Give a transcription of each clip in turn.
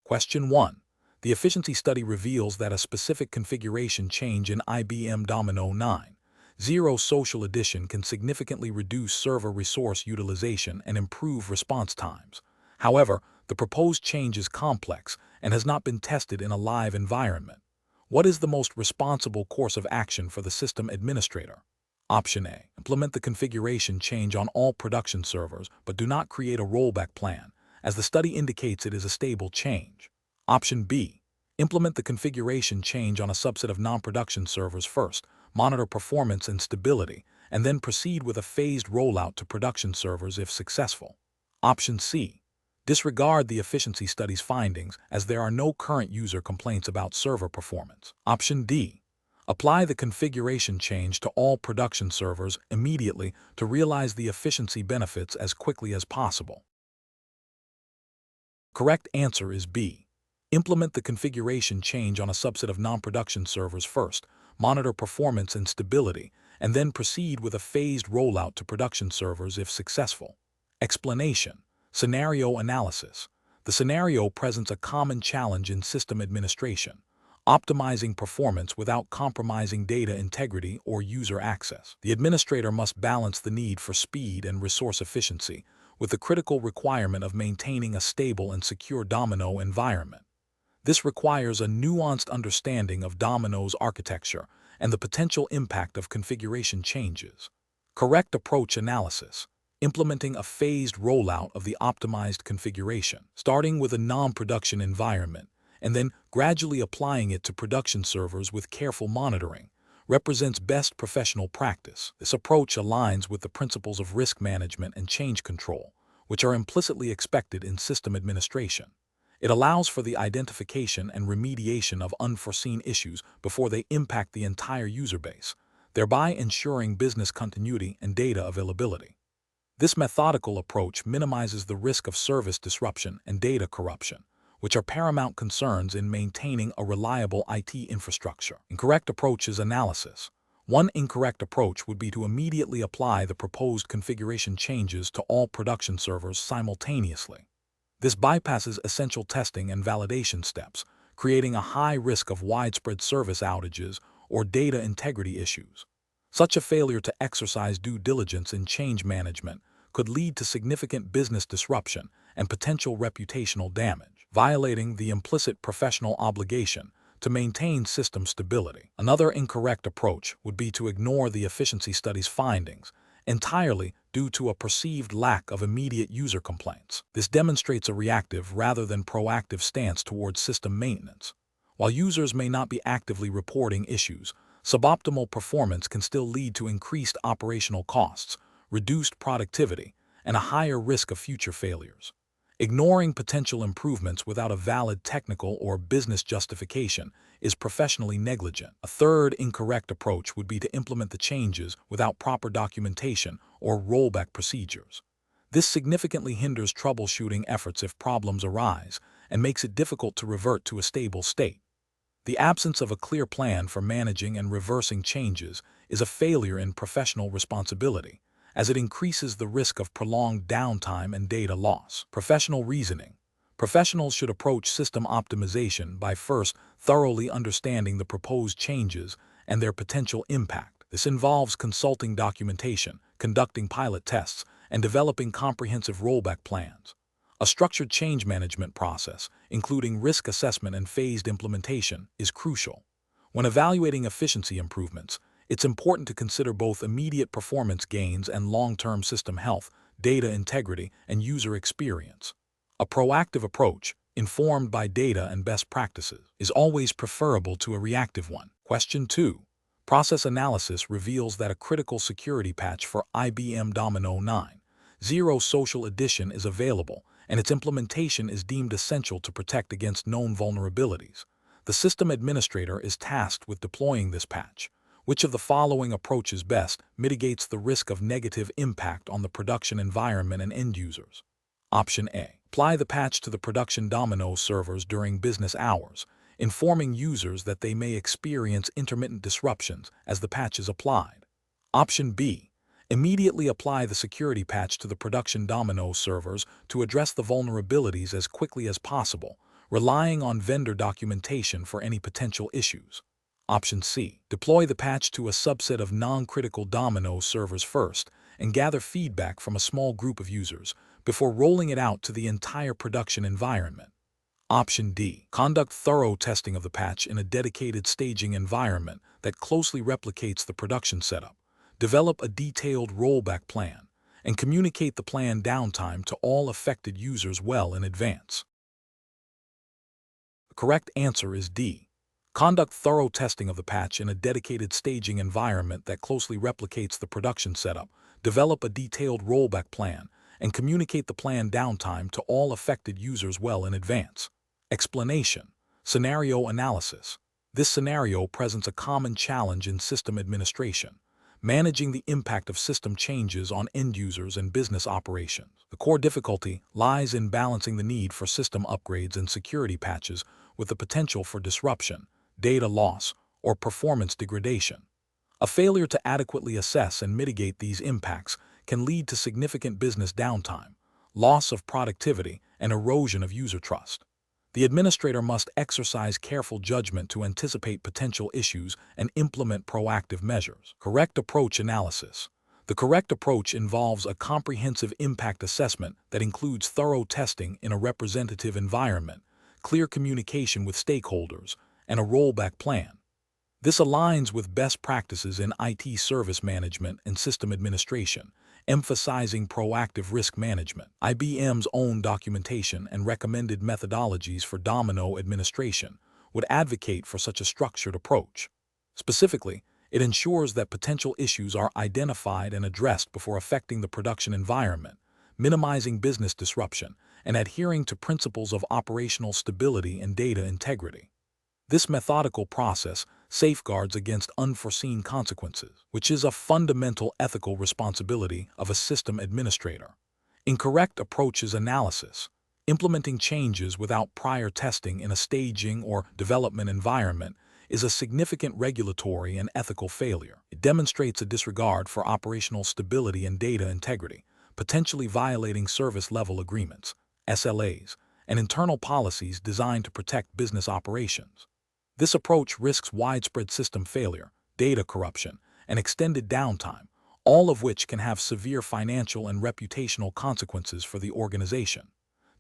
Question 1. The efficiency study reveals that a specific configuration change in IBM Domino 9.0 Social Edition can significantly reduce server resource utilization and improve response times. However, the proposed change is complex and has not been tested in a live environment. What is the most responsible course of action for the system administrator? Option A. Implement the configuration change on all production servers, but do not create a rollback plan, as the study indicates it is a stable change. Option B. Implement the configuration change on a subset of non-production servers first, monitor performance and stability, and then proceed with a phased rollout to production servers if successful. Option C. Disregard the efficiency study's findings, as there are no current user complaints about server performance. Option D. Apply the configuration change to all production servers immediately to realize the efficiency benefits as quickly as possible. Correct answer is B. Implement the configuration change on a subset of non-production servers first, monitor performance and stability, and then proceed with a phased rollout to production servers if successful. Explanation. Scenario analysis. The scenario presents a common challenge in system administration: optimizing performance without compromising data integrity or user access. The administrator must balance the need for speed and resource efficiency with the critical requirement of maintaining a stable and secure Domino environment. This requires a nuanced understanding of Domino's architecture and the potential impact of configuration changes. Correct approach analysis. Implementing a phased rollout of the optimized configuration, starting with a non-production environment and then gradually applying it to production servers with careful monitoring, represents best professional practice. This approach aligns with the principles of risk management and change control, which are implicitly expected in system administration. It allows for the identification and remediation of unforeseen issues before they impact the entire user base, thereby ensuring business continuity and data availability. This methodical approach minimizes the risk of service disruption and data corruption, which are paramount concerns in maintaining a reliable IT infrastructure. Incorrect approach is analysis. One incorrect approach would be to immediately apply the proposed configuration changes to all production servers simultaneously. This bypasses essential testing and validation steps, creating a high risk of widespread service outages or data integrity issues. Such a failure to exercise due diligence in change management could lead to significant business disruption and potential reputational damage, violating the implicit professional obligation to maintain system stability. Another incorrect approach would be to ignore the efficiency study's findings entirely due to a perceived lack of immediate user complaints. This demonstrates a reactive rather than proactive stance towards system maintenance. While users may not be actively reporting issues, suboptimal performance can still lead to increased operational costs, reduced productivity, and a higher risk of future failures. Ignoring potential improvements without a valid technical or business justification is professionally negligent. A third incorrect approach would be to implement the changes without proper documentation or rollback procedures. This significantly hinders troubleshooting efforts if problems arise and makes it difficult to revert to a stable state. The absence of a clear plan for managing and reversing changes is a failure in professional responsibility, as it increases the risk of prolonged downtime and data loss. Professional reasoning. Professionals should approach system optimization by first thoroughly understanding the proposed changes and their potential impact. This involves consulting documentation, conducting pilot tests, and developing comprehensive rollback plans. A structured change management process, including risk assessment and phased implementation, is crucial. When evaluating efficiency improvements, it's important to consider both immediate performance gains and long-term system health, data integrity, and user experience. A proactive approach, informed by data and best practices, is always preferable to a reactive one. Question 2. Process analysis reveals that a critical security patch for IBM Domino 9.0 Social Edition is available, and its implementation is deemed essential to protect against known vulnerabilities. The system administrator is tasked with deploying this patch. Which of the following approaches best mitigates the risk of negative impact on the production environment and end users? Option A. Apply the patch to the production Domino servers during business hours, informing users that they may experience intermittent disruptions as the patch is applied. Option B. Immediately apply the security patch to the production Domino servers to address the vulnerabilities as quickly as possible, relying on vendor documentation for any potential issues. Option C. Deploy the patch to a subset of non-critical Domino servers first and gather feedback from a small group of users before rolling it out to the entire production environment. Option D. Conduct thorough testing of the patch in a dedicated staging environment that closely replicates the production setup. Develop a detailed rollback plan and communicate the planned downtime to all affected users well in advance. The correct answer is D. Conduct thorough testing of the patch in a dedicated staging environment that closely replicates the production setup. Develop a detailed rollback plan and communicate the planned downtime to all affected users well in advance. Explanation. Scenario analysis. This scenario presents a common challenge in system administration, managing the impact of system changes on end users and business operations. The core difficulty lies in balancing the need for system upgrades and security patches with the potential for disruption, data loss, or performance degradation. A failure to adequately assess and mitigate these impacts can lead to significant business downtime, loss of productivity, and erosion of user trust. The administrator must exercise careful judgment to anticipate potential issues and implement proactive measures. Correct approach analysis. The correct approach involves a comprehensive impact assessment that includes thorough testing in a representative environment, clear communication with stakeholders, and a rollback plan. This aligns with best practices in IT service management and system administration, emphasizing proactive risk management. IBM's own documentation and recommended methodologies for Domino administration would advocate for such a structured approach. Specifically, it ensures that potential issues are identified and addressed before affecting the production environment, minimizing business disruption, and adhering to principles of operational stability and data integrity. This methodical process safeguards against unforeseen consequences, which is a fundamental ethical responsibility of a system administrator. Incorrect approaches analysis. Implementing changes without prior testing in a staging or development environment is a significant regulatory and ethical failure. It demonstrates a disregard for operational stability and data integrity, potentially violating service-level agreements, SLAs, and internal policies designed to protect business operations. This approach risks widespread system failure, data corruption, and extended downtime, all of which can have severe financial and reputational consequences for the organization.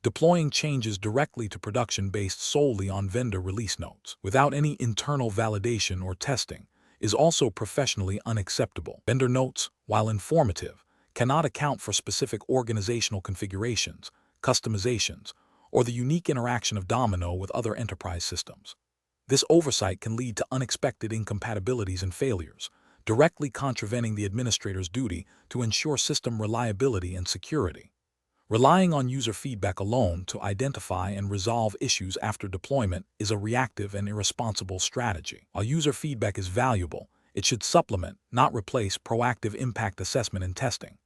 Deploying changes directly to production based solely on vendor release notes, without any internal validation or testing, is also professionally unacceptable. Vendor notes, while informative, cannot account for specific organizational configurations, customizations, or the unique interaction of Domino with other enterprise systems. This oversight can lead to unexpected incompatibilities and failures, directly contravening the administrator's duty to ensure system reliability and security. Relying on user feedback alone to identify and resolve issues after deployment is a reactive and irresponsible strategy. While user feedback is valuable, it should supplement, not replace, proactive impact assessment and testing.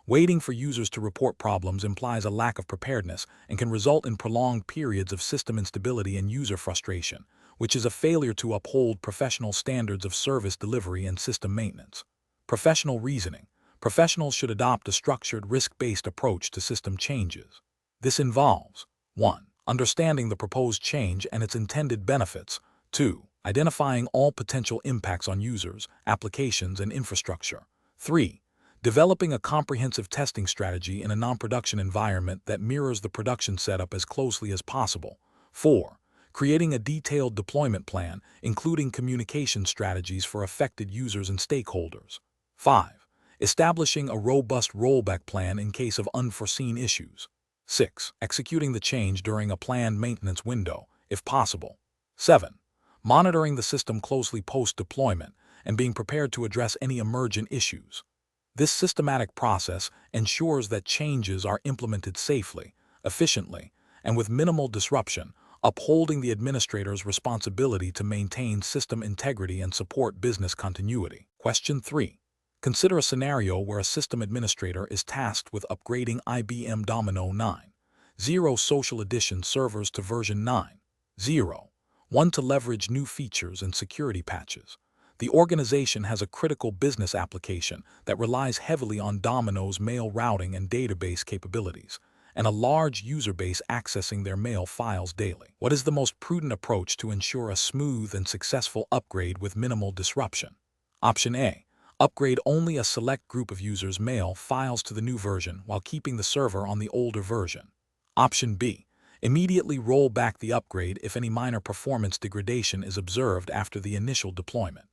Waiting for users to report problems implies a lack of preparedness and can result in prolonged periods of system instability and user frustration, which is a failure to uphold professional standards of service delivery and system maintenance. Professional reasoning. Professionals should adopt a structured, risk-based approach to system changes. This involves 1. Understanding the proposed change and its intended benefits. 2. Identifying all potential impacts on users, applications, and infrastructure. 3. Developing a comprehensive testing strategy in a non-production environment that mirrors the production setup as closely as possible. 4. Creating a detailed deployment plan, including communication strategies for affected users and stakeholders. 5. Establishing a robust rollback plan in case of unforeseen issues. 6. Executing the change during a planned maintenance window, if possible. 7. Monitoring the system closely post-deployment and being prepared to address any emergent issues. This systematic process ensures that changes are implemented safely, efficiently, and with minimal disruption, upholding the administrator's responsibility to maintain system integrity and support business continuity. Question 3. Consider a scenario where a system administrator is tasked with upgrading IBM Domino 9.0 Social Edition servers to version 9.0.1 to leverage new features and security patches. The organization has a critical business application that relies heavily on Domino's mail routing and database capabilities, and a large user base accessing their mail files daily. What is the most prudent approach to ensure a smooth and successful upgrade with minimal disruption? Option A. Upgrade only a select group of users' mail files to the new version while keeping the server on the older version. Option B. Immediately roll back the upgrade if any minor performance degradation is observed after the initial deployment.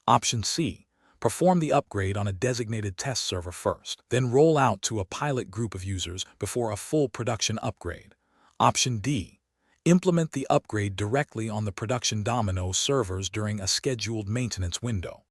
Option C. Perform the upgrade on a designated test server first, then roll out to a pilot group of users before a full production upgrade. Option D. Implement the upgrade directly on the production Domino servers during a scheduled maintenance window.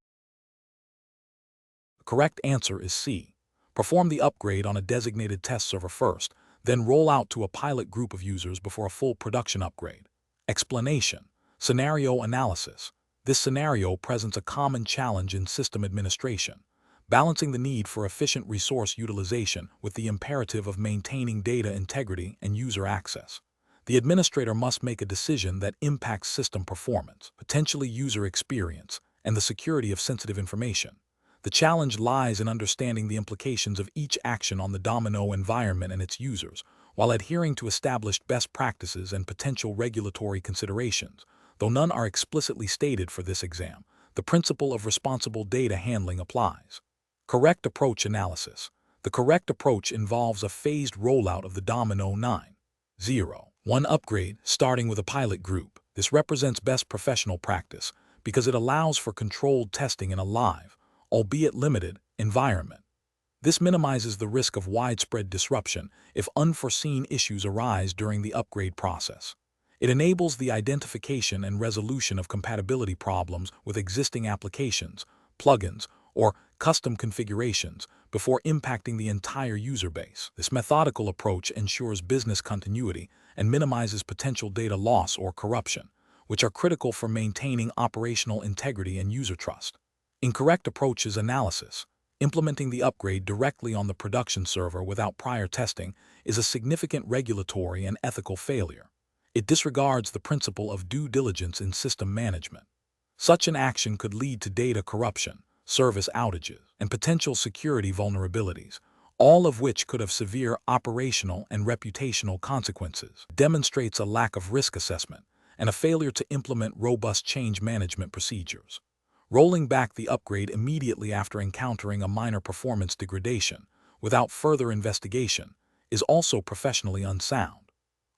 The correct answer is C. Perform the upgrade on a designated test server first, then roll out to a pilot group of users before a full production upgrade. Explanation. Scenario analysis. This scenario presents a common challenge in system administration, balancing the need for efficient resource utilization with the imperative of maintaining data integrity and user access. The administrator must make a decision that impacts system performance, potentially user experience, and the security of sensitive information. The challenge lies in understanding the implications of each action on the Domino environment and its users, while adhering to established best practices and potential regulatory considerations. Though none are explicitly stated for this exam, the principle of responsible data handling applies. Correct approach analysis. The correct approach involves a phased rollout of the Domino 9.0.1 upgrade, starting with a pilot group. This represents best professional practice because it allows for controlled testing in a live, albeit limited, environment. This minimizes the risk of widespread disruption if unforeseen issues arise during the upgrade process. It enables the identification and resolution of compatibility problems with existing applications, plugins, or custom configurations before impacting the entire user base. This methodical approach ensures business continuity and minimizes potential data loss or corruption, which are critical for maintaining operational integrity and user trust. Incorrect approach is analysis. Implementing the upgrade directly on the production server without prior testing is a significant regulatory and ethical failure. It disregards the principle of due diligence in system management. Such an action could lead to data corruption, service outages, and potential security vulnerabilities, all of which could have severe operational and reputational consequences. It demonstrates a lack of risk assessment and a failure to implement robust change management procedures. Rolling back the upgrade immediately after encountering a minor performance degradation, without further investigation, is also professionally unsound.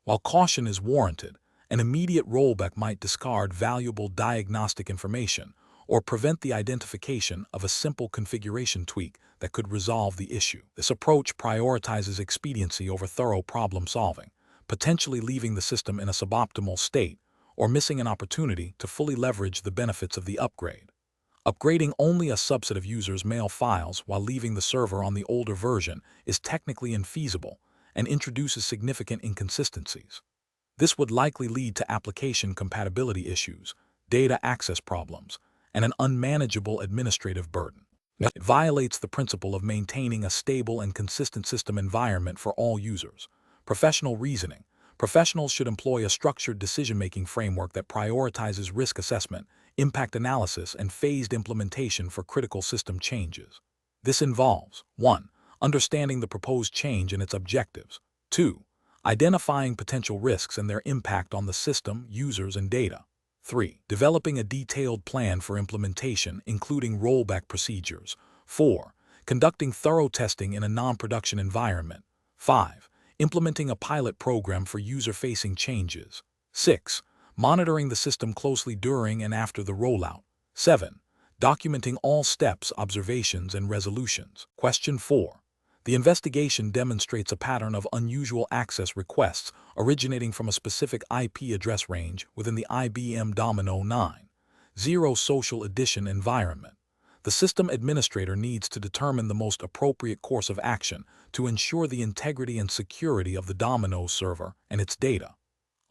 While caution is warranted, an immediate rollback might discard valuable diagnostic information or prevent the identification of a simple configuration tweak that could resolve the issue. This approach prioritizes expediency over thorough problem solving, potentially leaving the system in a suboptimal state or missing an opportunity to fully leverage the benefits of the upgrade. Upgrading only a subset of users' mail files while leaving the server on the older version is technically infeasible and introduces significant inconsistencies. This would likely lead to application compatibility issues, data access problems, and an unmanageable administrative burden. It violates the principle of maintaining a stable and consistent system environment for all users. Professional reasoning. Professionals should employ a structured decision-making framework that prioritizes risk assessment, impact analysis, and phased implementation for critical system changes. This involves 1. Understanding the proposed change and its objectives. 2. Identifying potential risks and their impact on the system, users, and data. 3. Developing a detailed plan for implementation, including rollback procedures. 4. Conducting thorough testing in a non-production environment. 5. Implementing a pilot program for user-facing changes. 6. Monitoring the system closely during and after the rollout. 7. Documenting all steps, observations, and resolutions. Question 4. The investigation demonstrates a pattern of unusual access requests originating from a specific IP address range within the IBM Domino 9.0 Social Edition environment. The system administrator needs to determine the most appropriate course of action to ensure the integrity and security of the Domino server and its data.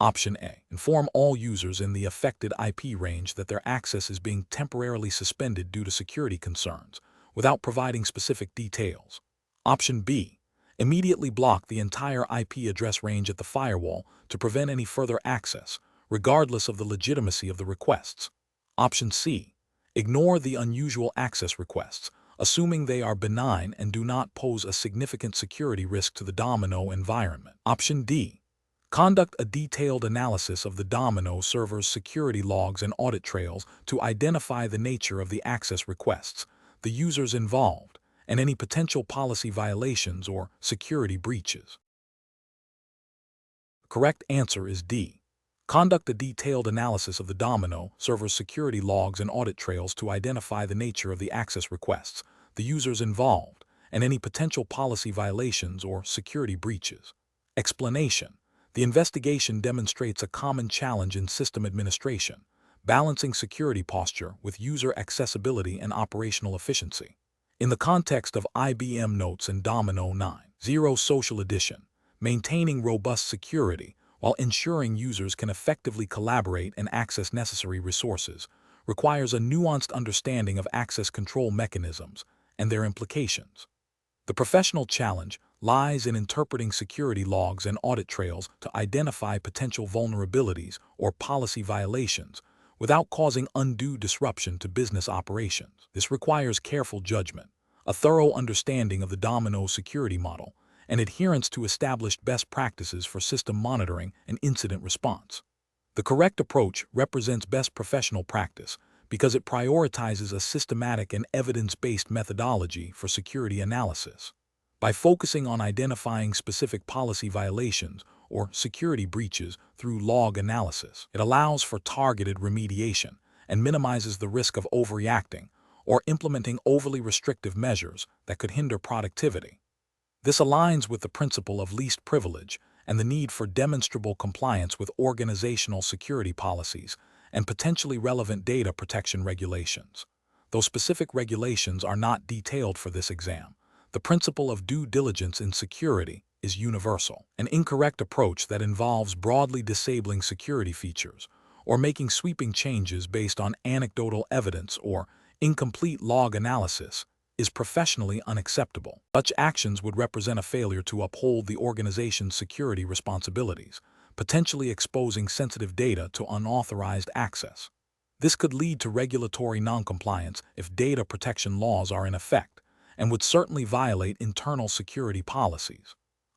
Option A. Inform all users in the affected IP range that their access is being temporarily suspended due to security concerns, without providing specific details. Option B. Immediately block the entire IP address range at the firewall to prevent any further access, regardless of the legitimacy of the requests. Option C. Ignore the unusual access requests, assuming they are benign and do not pose a significant security risk to the Domino environment. Option D. Conduct a detailed analysis of the Domino server's security logs and audit trails to identify the nature of the access requests, the users involved, and any potential policy violations or security breaches. The correct answer is D. Conduct a detailed analysis of the Domino server's security logs and audit trails to identify the nature of the access requests, the users involved, and any potential policy violations or security breaches. Explanation. The investigation demonstrates a common challenge in system administration, balancing security posture with user accessibility and operational efficiency. In the context of IBM Notes and Domino 9.0 Social Edition, maintaining robust security while ensuring users can effectively collaborate and access necessary resources requires a nuanced understanding of access control mechanisms and their implications. The professional challenge lies in interpreting security logs and audit trails to identify potential vulnerabilities or policy violations without causing undue disruption to business operations. This requires careful judgment, a thorough understanding of the Domino security model, and adherence to established best practices for system monitoring and incident response. The correct approach represents best professional practice because it prioritizes a systematic and evidence-based methodology for security analysis. By focusing on identifying specific policy violations or security breaches through log analysis, it allows for targeted remediation and minimizes the risk of overreacting or implementing overly restrictive measures that could hinder productivity. This aligns with the principle of least privilege and the need for demonstrable compliance with organizational security policies and potentially relevant data protection regulations. Though specific regulations are not detailed for this exam, the principle of due diligence in security is universal. An incorrect approach that involves broadly disabling security features or making sweeping changes based on anecdotal evidence or incomplete log analysis is professionally unacceptable. Such actions would represent a failure to uphold the organization's security responsibilities, potentially exposing sensitive data to unauthorized access. This could lead to regulatory noncompliance if data protection laws are in effect, and would certainly violate internal security policies.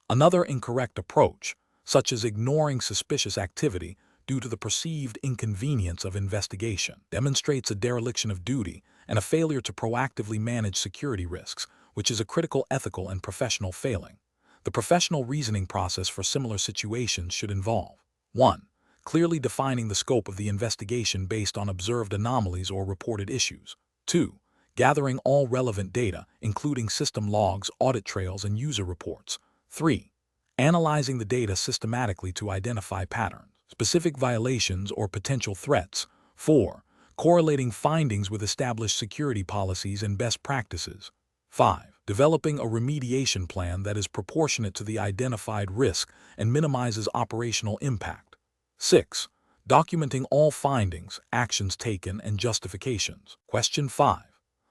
Another incorrect approach, such as ignoring suspicious activity due to the perceived inconvenience of investigation, demonstrates a dereliction of duty and a failure to proactively manage security risks, which is a critical ethical and professional failing. The professional reasoning process for similar situations should involve 1. Clearly defining the scope of the investigation based on observed anomalies or reported issues. 2. Gathering all relevant data, including system logs, audit trails, and user reports. 3. Analyzing the data systematically to identify patterns, specific violations, or potential threats. 4. Correlating findings with established security policies and best practices. 5. Developing a remediation plan that is proportionate to the identified risk and minimizes operational impact. 6. Documenting all findings, actions taken, and justifications. Question 5.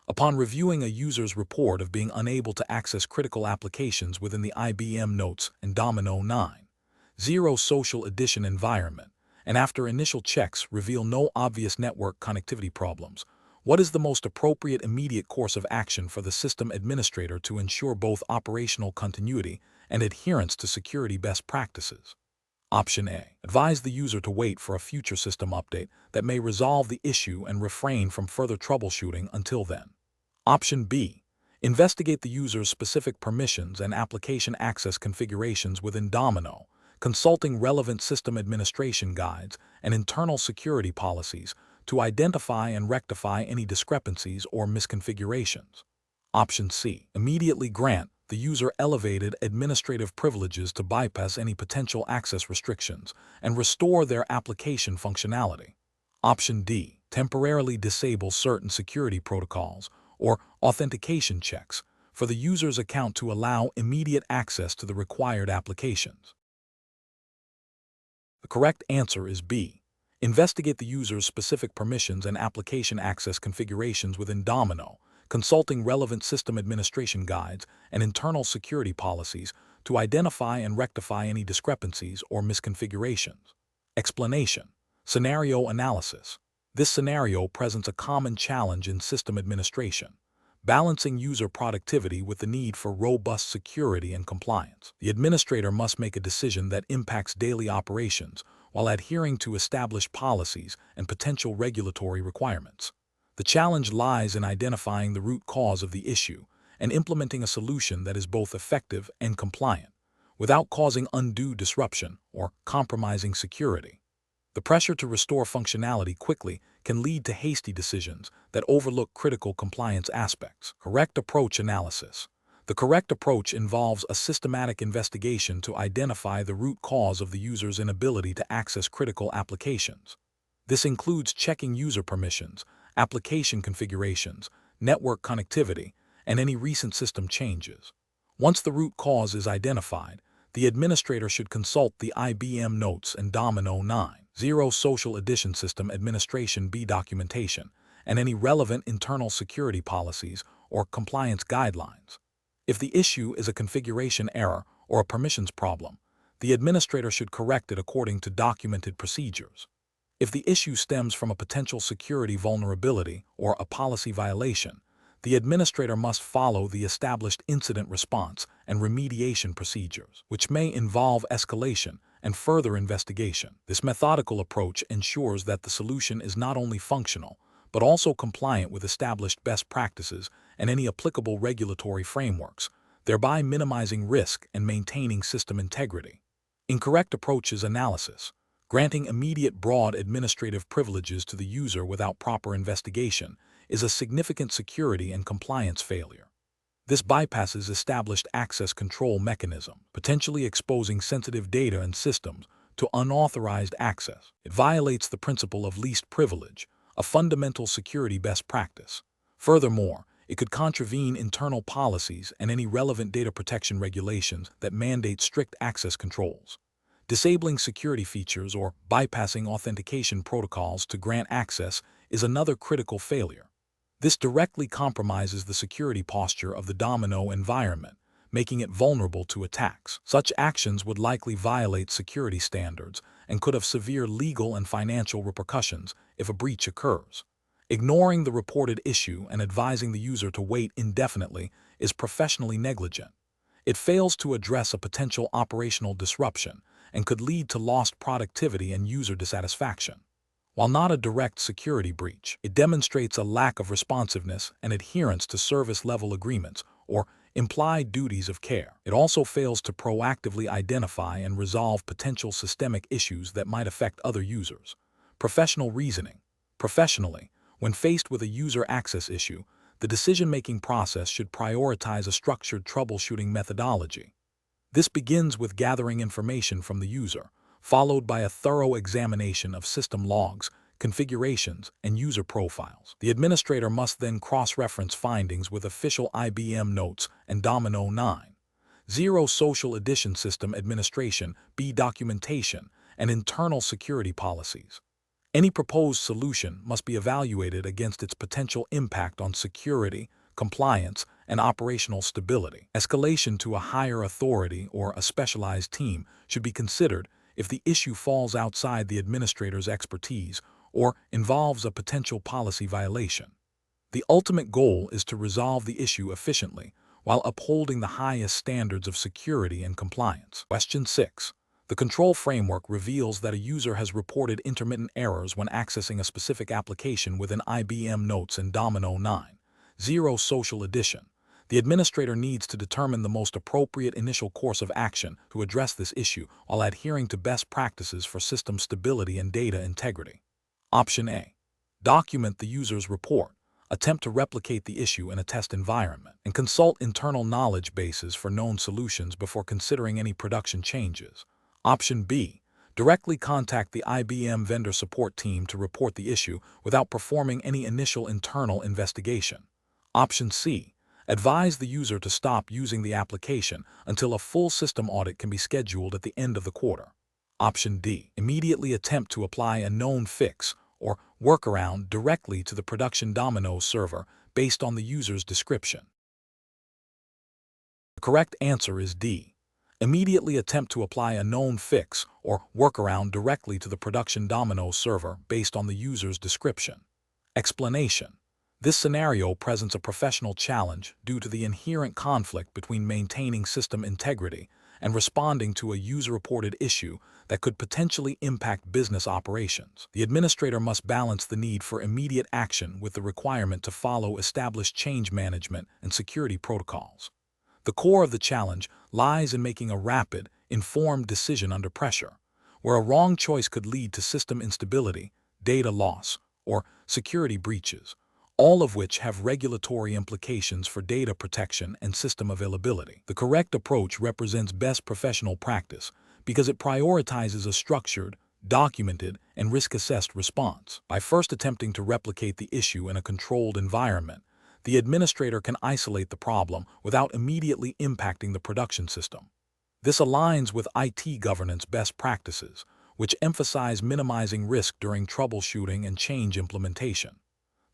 Upon reviewing a user's report of being unable to access critical applications within the IBM Notes and Domino 9.0 Social Edition environment, and after initial checks reveal no obvious network connectivity problems, what is the most appropriate immediate course of action for the system administrator to ensure both operational continuity and adherence to security best practices? Option A. Advise the user to wait for a future system update that may resolve the issue and refrain from further troubleshooting until then. Option B. Investigate the user's specific permissions and application access configurations within Domino, consulting relevant system administration guides and internal security policies to identify and rectify any discrepancies or misconfigurations. Option C. Immediately grant the user elevated administrative privileges to bypass any potential access restrictions and restore their application functionality. Option D. Temporarily disable certain security protocols or authentication checks for the user's account to allow immediate access to the required applications. The correct answer is B. Investigate the user's specific permissions and application access configurations within Domino, consulting relevant system administration guides and internal security policies to identify and rectify any discrepancies or misconfigurations. Explanation. Scenario analysis. This scenario presents a common challenge in system administration, balancing user productivity with the need for robust security and compliance. The administrator must make a decision that impacts daily operations while adhering to established policies and potential regulatory requirements. The challenge lies in identifying the root cause of the issue and implementing a solution that is both effective and compliant, without causing undue disruption or compromising security. The pressure to restore functionality quickly can lead to hasty decisions that overlook critical compliance aspects. Correct approach analysis. The correct approach involves a systematic investigation to identify the root cause of the user's inability to access critical applications. This includes checking user permissions, application configurations, network connectivity, and any recent system changes. Once the root cause is identified, the administrator should consult the IBM Notes and Domino 9.0 Social Edition System Administration B documentation and any relevant internal security policies or compliance guidelines. If the issue is a configuration error or a permissions problem, the administrator should correct it according to documented procedures. If the issue stems from a potential security vulnerability or a policy violation, the administrator must follow the established incident response and remediation procedures, which may involve escalation and further investigation. This methodical approach ensures that the solution is not only functional, but also compliant with established best practices and any applicable regulatory frameworks, thereby minimizing risk and maintaining system integrity. Incorrect approaches analysis. Granting immediate broad administrative privileges to the user without proper investigation is a significant security and compliance failure. This bypasses established access control mechanisms, potentially exposing sensitive data and systems to unauthorized access. It violates the principle of least privilege, a fundamental security best practice. Furthermore, it could contravene internal policies and any relevant data protection regulations that mandate strict access controls. Disabling security features or bypassing authentication protocols to grant access is another critical failure. This directly compromises the security posture of the Domino environment, making it vulnerable to attacks. Such actions would likely violate security standards and could have severe legal and financial repercussions if a breach occurs. Ignoring the reported issue and advising the user to wait indefinitely is professionally negligent. It fails to address a potential operational disruption and could lead to lost productivity and user dissatisfaction. While not a direct security breach, it demonstrates a lack of responsiveness and adherence to service-level agreements or implied duties of care. It also fails to proactively identify and resolve potential systemic issues that might affect other users. Professional reasoning. Professionally, when faced with a user access issue, the decision-making process should prioritize a structured troubleshooting methodology. This begins with gathering information from the user, followed by a thorough examination of system logs, configurations, and user profiles. The administrator must then cross-reference findings with official IBM Notes and Domino 9.0 Social Edition System Administration B documentation and internal security policies. Any proposed solution must be evaluated against its potential impact on security, compliance, and operational stability. Escalation to a higher authority or a specialized team should be considered if the issue falls outside the administrator's expertise or involves a potential policy violation. The ultimate goal is to resolve the issue efficiently while upholding the highest standards of security and compliance. Question 6. The control framework reveals that a user has reported intermittent errors when accessing a specific application within IBM Notes and Domino 9.0 Social Edition. The administrator needs to determine the most appropriate initial course of action to address this issue while adhering to best practices for system stability and data integrity. Option A. Document the user's report. Attempt to replicate the issue in a test environment, and consult internal knowledge bases for known solutions before considering any production changes. Option B. Directly contact the IBM vendor support team to report the issue without performing any initial internal investigation. Option C. Advise the user to stop using the application until a full system audit can be scheduled at the end of the quarter. Option D. Immediately attempt to apply a known fix or workaround directly to the production Domino server based on the user's description. The correct answer is D. Immediately attempt to apply a known fix or workaround directly to the production Domino server based on the user's description. Explanation. This scenario presents a professional challenge due to the inherent conflict between maintaining system integrity and responding to a user-reported issue that could potentially impact business operations. The administrator must balance the need for immediate action with the requirement to follow established change management and security protocols. The core of the challenge lies in making a rapid, informed decision under pressure, where a wrong choice could lead to system instability, data loss, or security breaches, all of which have regulatory implications for data protection and system availability. The correct approach represents best professional practice because it prioritizes a structured, documented, and risk-assessed response. By first attempting to replicate the issue in a controlled environment, the administrator can isolate the problem without immediately impacting the production system. This aligns with IT governance best practices, which emphasize minimizing risk during troubleshooting and change implementation.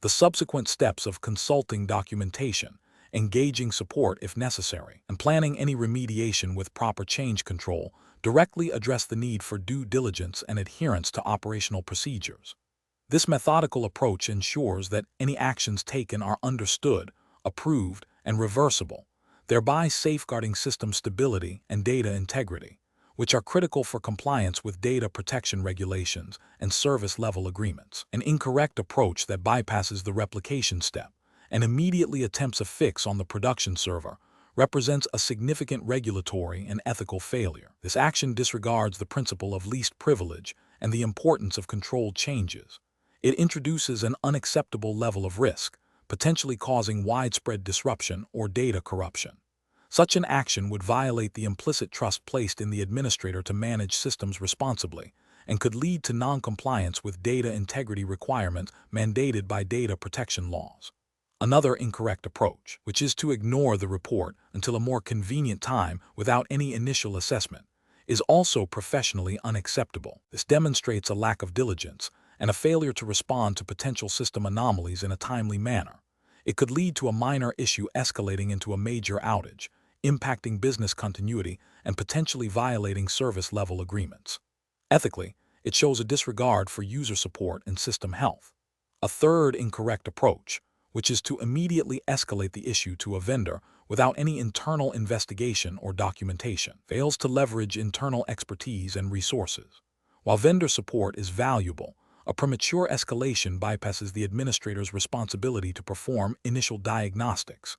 The subsequent steps of consulting documentation, engaging support if necessary, and planning any remediation with proper change control directly address the need for due diligence and adherence to operational procedures. This methodical approach ensures that any actions taken are understood, approved, and reversible, thereby safeguarding system stability and data integrity, which are critical for compliance with data protection regulations and service-level agreements. An incorrect approach that bypasses the replication step and immediately attempts a fix on the production server represents a significant regulatory and ethical failure. This action disregards the principle of least privilege and the importance of controlled changes. It introduces an unacceptable level of risk, potentially causing widespread disruption or data corruption. Such an action would violate the implicit trust placed in the administrator to manage systems responsibly and could lead to non-compliance with data integrity requirements mandated by data protection laws. Another incorrect approach, which is to ignore the report until a more convenient time without any initial assessment, is also professionally unacceptable. This demonstrates a lack of diligence and a failure to respond to potential system anomalies in a timely manner. It could lead to a minor issue escalating into a major outage, impacting business continuity and potentially violating service-level agreements. Ethically, it shows a disregard for user support and system health. A third incorrect approach, which is to immediately escalate the issue to a vendor without any internal investigation or documentation, fails to leverage internal expertise and resources. While vendor support is valuable, a premature escalation bypasses the administrator's responsibility to perform initial diagnostics.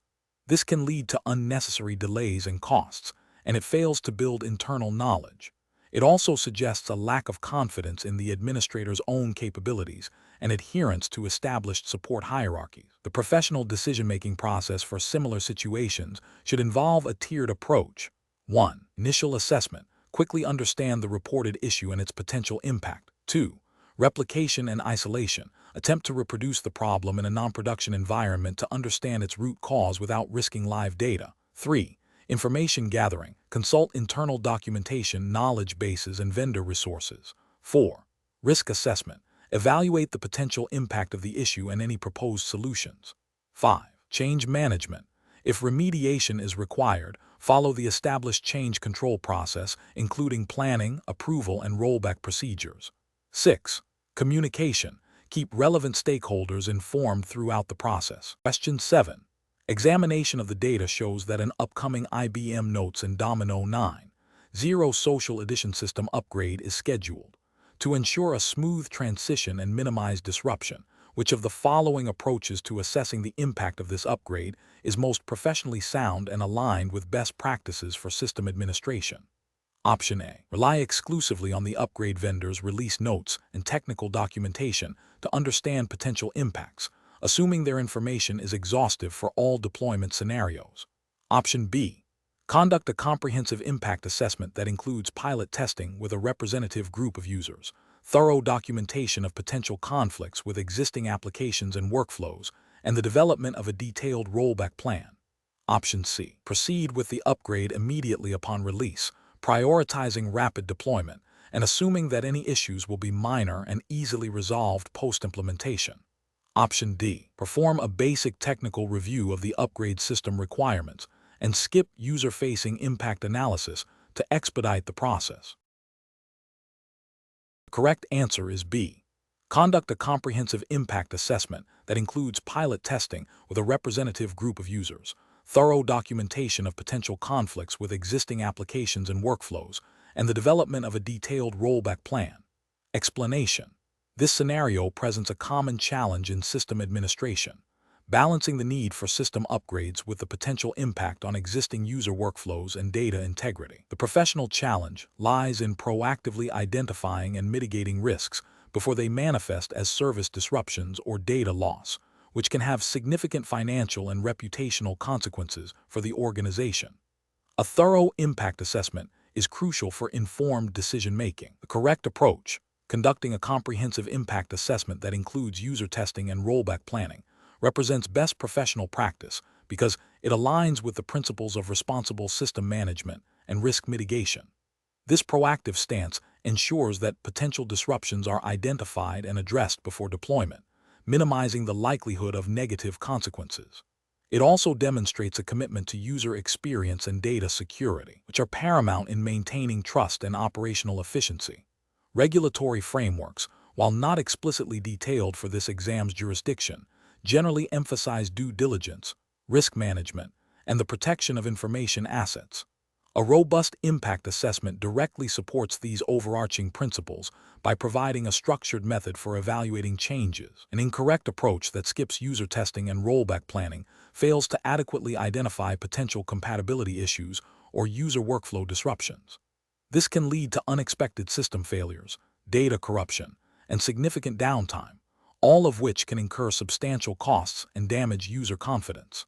This can lead to unnecessary delays and costs, and it fails to build internal knowledge. It also suggests a lack of confidence in the administrator's own capabilities and adherence to established support hierarchies. The professional decision-making process for similar situations should involve a tiered approach. 1. Initial assessment. Quickly understand the reported issue and its potential impact. 2. Replication and isolation. Attempt to reproduce the problem in a non-production environment to understand its root cause without risking live data. 3. Information gathering. Consult internal documentation, knowledge bases, and vendor resources. 4. Risk assessment. Evaluate the potential impact of the issue and any proposed solutions. 5. Change management. If remediation is required, follow the established change control process, including planning, approval, and rollback procedures. 6. Communication. Keep relevant stakeholders informed throughout the process. Question 7. Examination of the data shows that an upcoming IBM Notes and Domino 9.0 Social Edition system upgrade is scheduled. To ensure a smooth transition and minimize disruption, which of the following approaches to assessing the impact of this upgrade is most professionally sound and aligned with best practices for system administration? Option A. Rely exclusively on the upgrade vendor's release notes and technical documentation to understand potential impacts, assuming their information is exhaustive for all deployment scenarios. Option B. Conduct a comprehensive impact assessment that includes pilot testing with a representative group of users, thorough documentation of potential conflicts with existing applications and workflows, and the development of a detailed rollback plan. Option C. Proceed with the upgrade immediately upon release, prioritizing rapid deployment, and assuming that any issues will be minor and easily resolved post-implementation. Option D. Perform a basic technical review of the upgrade system requirements and skip user-facing impact analysis to expedite the process. The correct answer is B. Conduct a comprehensive impact assessment that includes pilot testing with a representative group of users, thorough documentation of potential conflicts with existing applications and workflows, and the development of a detailed rollback plan. Explanation. This scenario presents a common challenge in system administration, balancing the need for system upgrades with the potential impact on existing user workflows and data integrity. The professional challenge lies in proactively identifying and mitigating risks before they manifest as service disruptions or data loss, which can have significant financial and reputational consequences for the organization. A thorough impact assessment is crucial for informed decision-making. The correct approach, conducting a comprehensive impact assessment that includes user testing and rollback planning, represents best professional practice because it aligns with the principles of responsible system management and risk mitigation. This proactive stance ensures that potential disruptions are identified and addressed before deployment, minimizing the likelihood of negative consequences. It also demonstrates a commitment to user experience and data security, which are paramount in maintaining trust and operational efficiency. Regulatory frameworks, while not explicitly detailed for this exam's jurisdiction, generally emphasize due diligence, risk management, and the protection of information assets. A robust impact assessment directly supports these overarching principles by providing a structured method for evaluating changes. An incorrect approach that skips user testing and rollback planning fails to adequately identify potential compatibility issues or user workflow disruptions. This can lead to unexpected system failures, data corruption, and significant downtime, all of which can incur substantial costs and damage user confidence.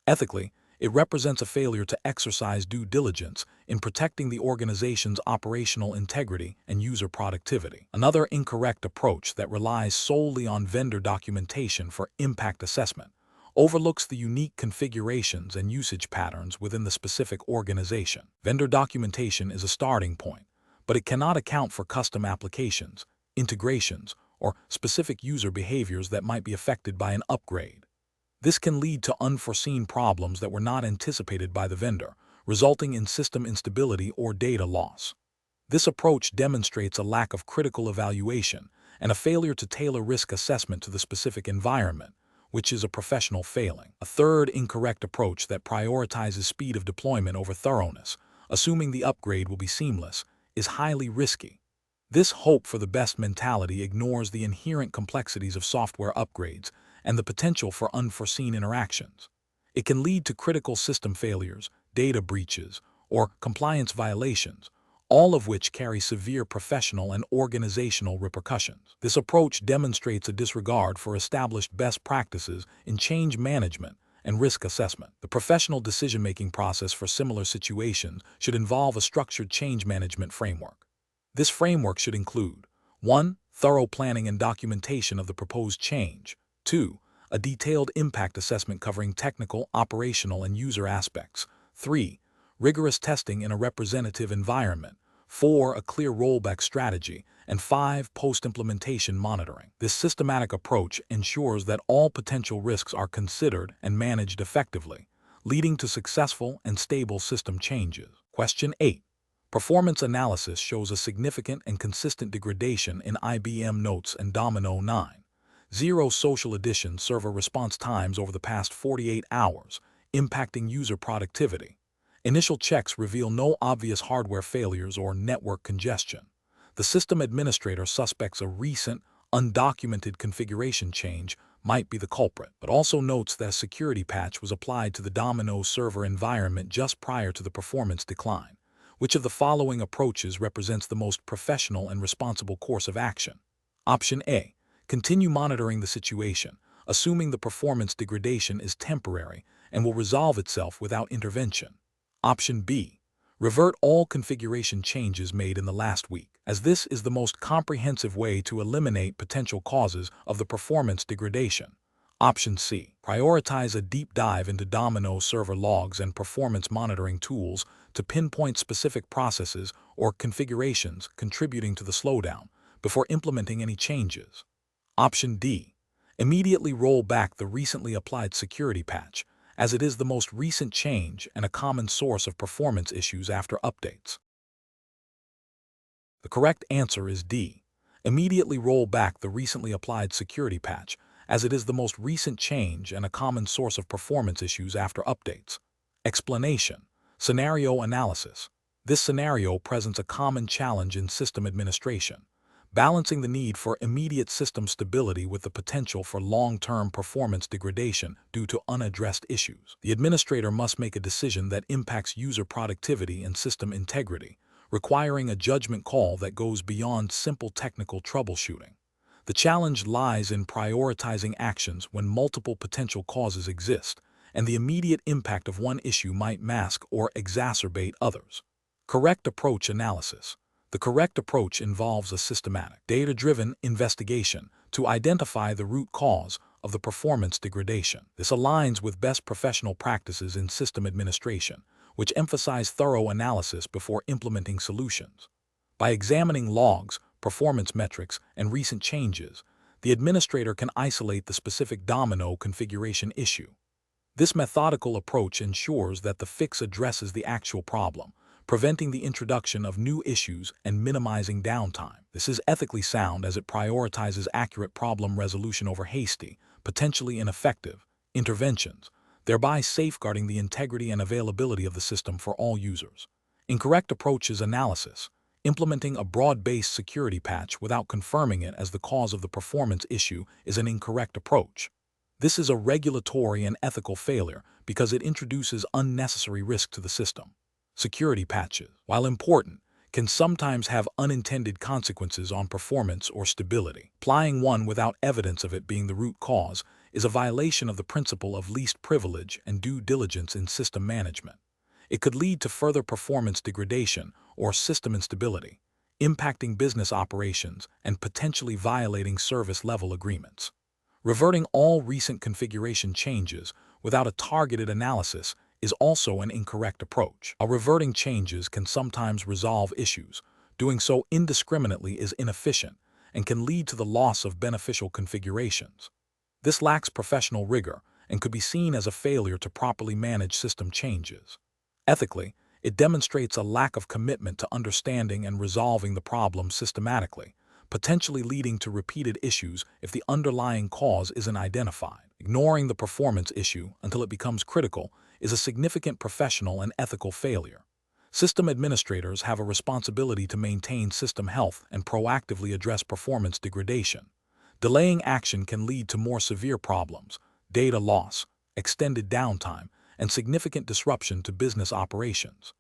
Ethically, it represents a failure to exercise due diligence in protecting the organization's operational integrity and user productivity. Another incorrect approach that relies solely on vendor documentation for impact assessment overlooks the unique configurations and usage patterns within the specific organization. Vendor documentation is a starting point, but it cannot account for custom applications, integrations, or specific user behaviors that might be affected by an upgrade. This can lead to unforeseen problems that were not anticipated by the vendor, resulting in system instability or data loss. This approach demonstrates a lack of critical evaluation and a failure to tailor risk assessment to the specific environment, which is a professional failing. A third incorrect approach that prioritizes speed of deployment over thoroughness, assuming the upgrade will be seamless, is highly risky. This hope for the best mentality ignores the inherent complexities of software upgrades and the potential for unforeseen interactions. It can lead to critical system failures, data breaches, or compliance violations, all of which carry severe professional and organizational repercussions. This approach demonstrates a disregard for established best practices in change management and risk assessment. The professional decision-making process for similar situations should involve a structured change management framework. This framework should include 1. Thorough planning and documentation of the proposed change. 2. A detailed impact assessment covering technical, operational, and user aspects. 3. Rigorous testing in a representative environment. 4. A clear rollback strategy. And 5. Post-implementation monitoring. This systematic approach ensures that all potential risks are considered and managed effectively, leading to successful and stable system changes. Question 8. Performance analysis shows a significant and consistent degradation in IBM Notes and Domino 9.0 Social Edition server response times over the past 48 hours, impacting user productivity. Initial checks reveal no obvious hardware failures or network congestion. The system administrator suspects a recent, undocumented configuration change might be the culprit, but also notes that a security patch was applied to the Domino server environment just prior to the performance decline. Which of the following approaches represents the most professional and responsible course of action? Option A. Continue monitoring the situation, assuming the performance degradation is temporary and will resolve itself without intervention. Option B. Revert all configuration changes made in the last week, as this is the most comprehensive way to eliminate potential causes of the performance degradation. Option C. Prioritize a deep dive into Domino server logs and performance monitoring tools to pinpoint specific processes or configurations contributing to the slowdown before implementing any changes. Option D. Immediately roll back the recently applied security patch, as it is the most recent change and a common source of performance issues after updates. The correct answer is D. Immediately roll back the recently applied security patch, as it is the most recent change and a common source of performance issues after updates. Explanation. Scenario analysis. This scenario presents a common challenge in system administration, balancing the need for immediate system stability with the potential for long-term performance degradation due to unaddressed issues. The administrator must make a decision that impacts user productivity and system integrity, requiring a judgment call that goes beyond simple technical troubleshooting. The challenge lies in prioritizing actions when multiple potential causes exist, and the immediate impact of one issue might mask or exacerbate others. Correct approach analysis. The correct approach involves a systematic, data-driven investigation to identify the root cause of the performance degradation. This aligns with best professional practices in system administration, which emphasize thorough analysis before implementing solutions. By examining logs, performance metrics, and recent changes, the administrator can isolate the specific domino configuration issue. This methodical approach ensures that the fix addresses the actual problem, preventing the introduction of new issues and minimizing downtime. This is ethically sound as it prioritizes accurate problem resolution over hasty, potentially ineffective, interventions, thereby safeguarding the integrity and availability of the system for all users. Incorrect approach is analysis. Implementing a broad-based security patch without confirming it as the cause of the performance issue is an incorrect approach. This is a regulatory and ethical failure because it introduces unnecessary risk to the system. Security patches, while important, can sometimes have unintended consequences on performance or stability. Applying one without evidence of it being the root cause is a violation of the principle of least privilege and due diligence in system management. It could lead to further performance degradation or system instability, impacting business operations and potentially violating service-level agreements. Reverting all recent configuration changes without a targeted analysis is also an incorrect approach. Reverting changes can sometimes resolve issues. Doing so indiscriminately is inefficient and can lead to the loss of beneficial configurations. This lacks professional rigor and could be seen as a failure to properly manage system changes. Ethically, it demonstrates a lack of commitment to understanding and resolving the problem systematically, potentially leading to repeated issues if the underlying cause isn't identified. Ignoring the performance issue until it becomes critical is a significant professional and ethical failure. System administrators have a responsibility to maintain system health and proactively address performance degradation. Delaying action can lead to more severe problems, data loss, extended downtime, and significant disruption to business operations.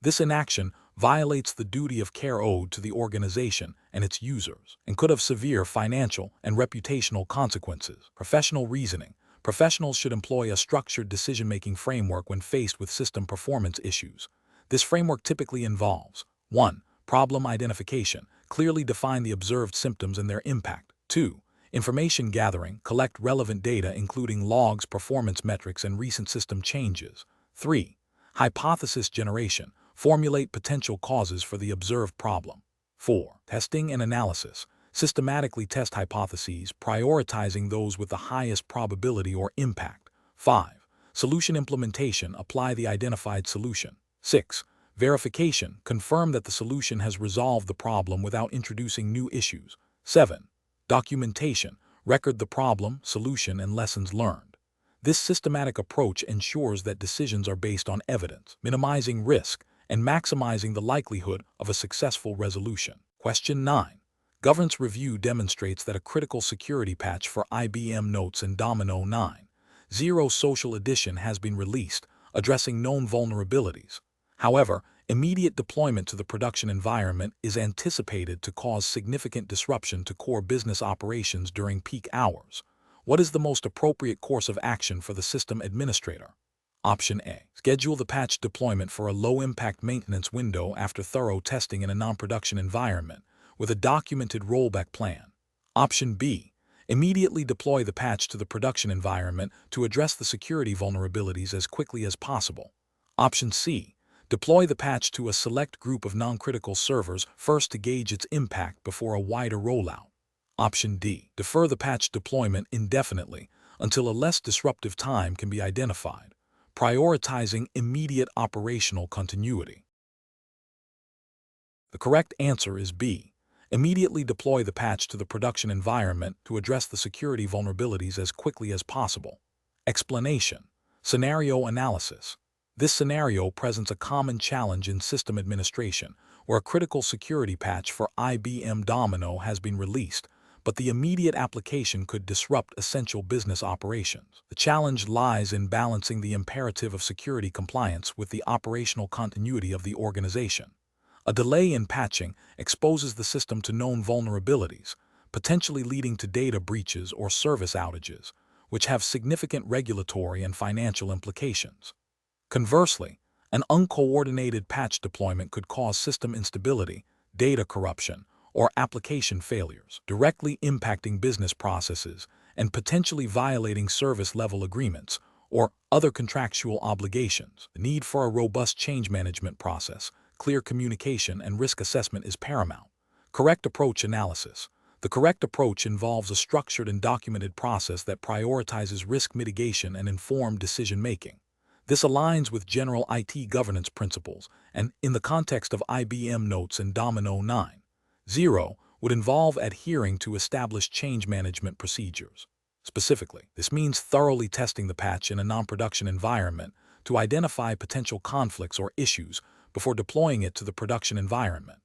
This inaction violates the duty of care owed to the organization and its users, and could have severe financial and reputational consequences. Professional reasoning. Professionals should employ a structured decision-making framework when faced with system performance issues. This framework typically involves 1. Problem identification. Clearly define the observed symptoms and their impact. 2. Information gathering. Collect relevant data including logs, performance metrics, and recent system changes. 3. Hypothesis generation. Formulate potential causes for the observed problem. 4. Testing and analysis. Systematically test hypotheses, prioritizing those with the highest probability or impact. 5. Solution implementation. Apply the identified solution. 6. Verification. Confirm that the solution has resolved the problem without introducing new issues. 7. Documentation. Record the problem, solution, and lessons learned. This systematic approach ensures that decisions are based on evidence, minimizing risk, and maximizing the likelihood of a successful resolution. Question 9. Governance review demonstrates that a critical security patch for IBM Notes and Domino 9.0 Social Edition has been released, addressing known vulnerabilities. However, immediate deployment to the production environment is anticipated to cause significant disruption to core business operations during peak hours. What is the most appropriate course of action for the system administrator? Option A. Schedule the patch deployment for a low-impact maintenance window after thorough testing in a non-production environment, with a documented rollback plan. Option B. Immediately deploy the patch to the production environment to address the security vulnerabilities as quickly as possible. Option C. Deploy the patch to a select group of non-critical servers first to gauge its impact before a wider rollout. Option D. Defer the patch deployment indefinitely until a less disruptive time can be identified, prioritizing immediate operational continuity. The correct answer is B. Immediately deploy the patch to the production environment to address the security vulnerabilities as quickly as possible. Explanation. Scenario analysis. This scenario presents a common challenge in system administration, where a critical security patch for IBM Domino has been released, but the immediate application could disrupt essential business operations. The challenge lies in balancing the imperative of security compliance with the operational continuity of the organization. A delay in patching exposes the system to known vulnerabilities, potentially leading to data breaches or service outages, which have significant regulatory and financial implications. Conversely, an uncoordinated patch deployment could cause system instability, data corruption, or application failures, directly impacting business processes and potentially violating service-level agreements or other contractual obligations. The need for a robust change management process, clear communication, and risk assessment is paramount. Correct approach analysis. The correct approach involves a structured and documented process that prioritizes risk mitigation and informed decision-making. This aligns with general IT governance principles and, in the context of IBM Notes and Domino 9.0, would involve adhering to established change management procedures. Specifically, this means thoroughly testing the patch in a non-production environment to identify potential conflicts or issues before deploying it to the production environment.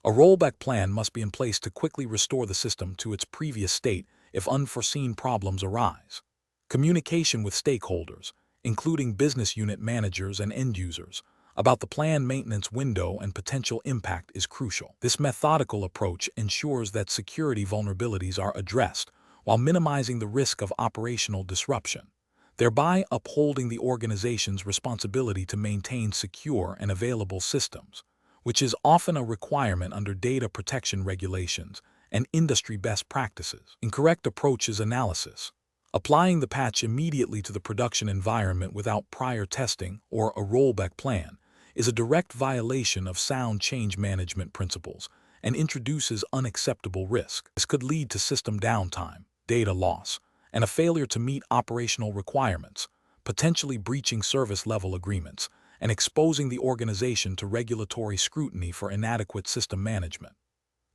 A rollback plan must be in place to quickly restore the system to its previous state if unforeseen problems arise. Communication with stakeholders, including business unit managers and end users, about the planned maintenance window and potential impact is crucial. This methodical approach ensures that security vulnerabilities are addressed while minimizing the risk of operational disruption, thereby upholding the organization's responsibility to maintain secure and available systems, which is often a requirement under data protection regulations and industry best practices. Incorrect approaches analysis. Applying the patch immediately to the production environment without prior testing or a rollback plan is a direct violation of sound change management principles and introduces unacceptable risk. This could lead to system downtime, data loss, and a failure to meet operational requirements, potentially breaching service-level agreements and exposing the organization to regulatory scrutiny for inadequate system management.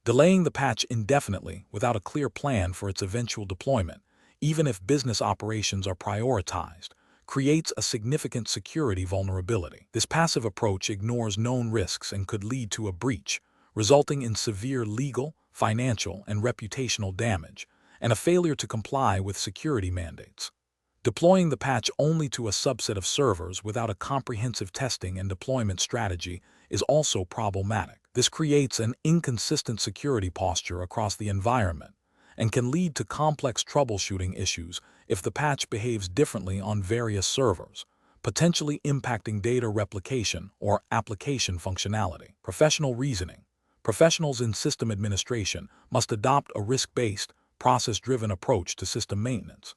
Delaying the patch indefinitely without a clear plan for its eventual deployment, even if business operations are prioritized, creates a significant security vulnerability. This passive approach ignores known risks and could lead to a breach, resulting in severe legal, financial, and reputational damage, and a failure to comply with security mandates. Deploying the patch only to a subset of servers without a comprehensive testing and deployment strategy is also problematic. This creates an inconsistent security posture across the environment and can lead to complex troubleshooting issues if the patch behaves differently on various servers, potentially impacting data replication or application functionality. Professional reasoning. Professionals in system administration must adopt a risk-based, process-driven approach to system maintenance.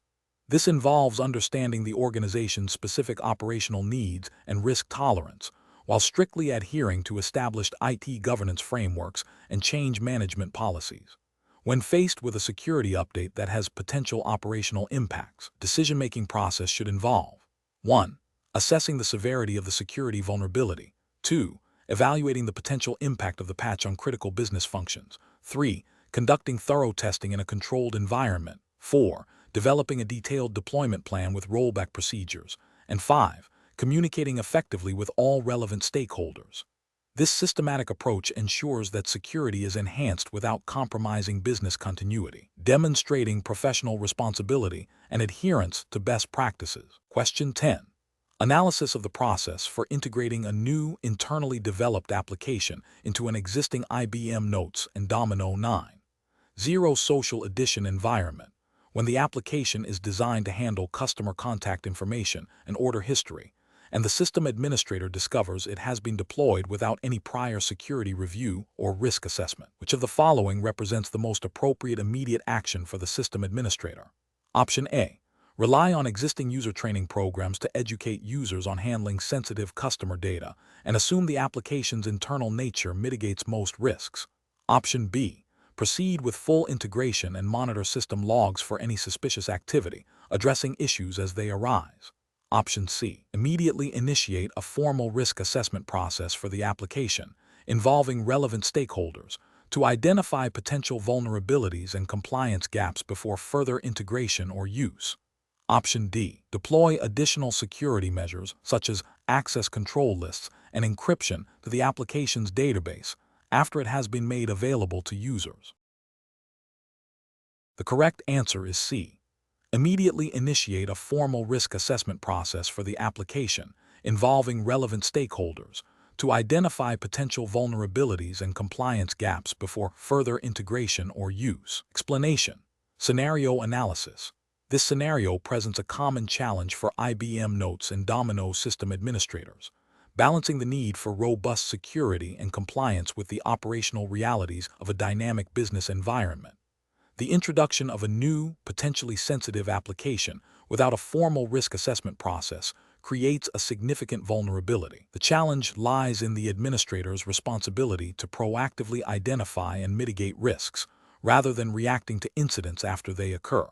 This involves understanding the organization's specific operational needs and risk tolerance, while strictly adhering to established IT governance frameworks and change management policies. When faced with a security update that has potential operational impacts, decision-making process should involve 1. Assessing the severity of the security vulnerability. 2. Evaluating the potential impact of the patch on critical business functions. 3. Conducting thorough testing in a controlled environment. 4. Developing a detailed deployment plan with rollback procedures. And 5. Communicating effectively with all relevant stakeholders. This systematic approach ensures that security is enhanced without compromising business continuity, demonstrating professional responsibility and adherence to best practices. Question 10. Analysis of the process for integrating a new, internally developed application into an existing IBM Notes and Domino 9.0 Social Edition environment, when the application is designed to handle customer contact information and order history, and the system administrator discovers it has been deployed without any prior security review or risk assessment. Which of the following represents the most appropriate immediate action for the system administrator? Option A. Rely on existing user training programs to educate users on handling sensitive customer data and assume the application's internal nature mitigates most risks. Option B. Proceed with full integration and monitor system logs for any suspicious activity, addressing issues as they arise. Option C. Immediately initiate a formal risk assessment process for the application, involving relevant stakeholders, to identify potential vulnerabilities and compliance gaps before further integration or use. Option D. Deploy additional security measures such as access control lists and encryption to the application's database after it has been made available to users. The correct answer is C. Immediately initiate a formal risk assessment process for the application involving relevant stakeholders to identify potential vulnerabilities and compliance gaps before further integration or use. Explanation. Scenario analysis. This scenario presents a common challenge for IBM Notes and Domino system administrators, balancing the need for robust security and compliance with the operational realities of a dynamic business environment. The introduction of a new, potentially sensitive application without a formal risk assessment process creates a significant vulnerability. The challenge lies in the administrator's responsibility to proactively identify and mitigate risks, rather than reacting to incidents after they occur.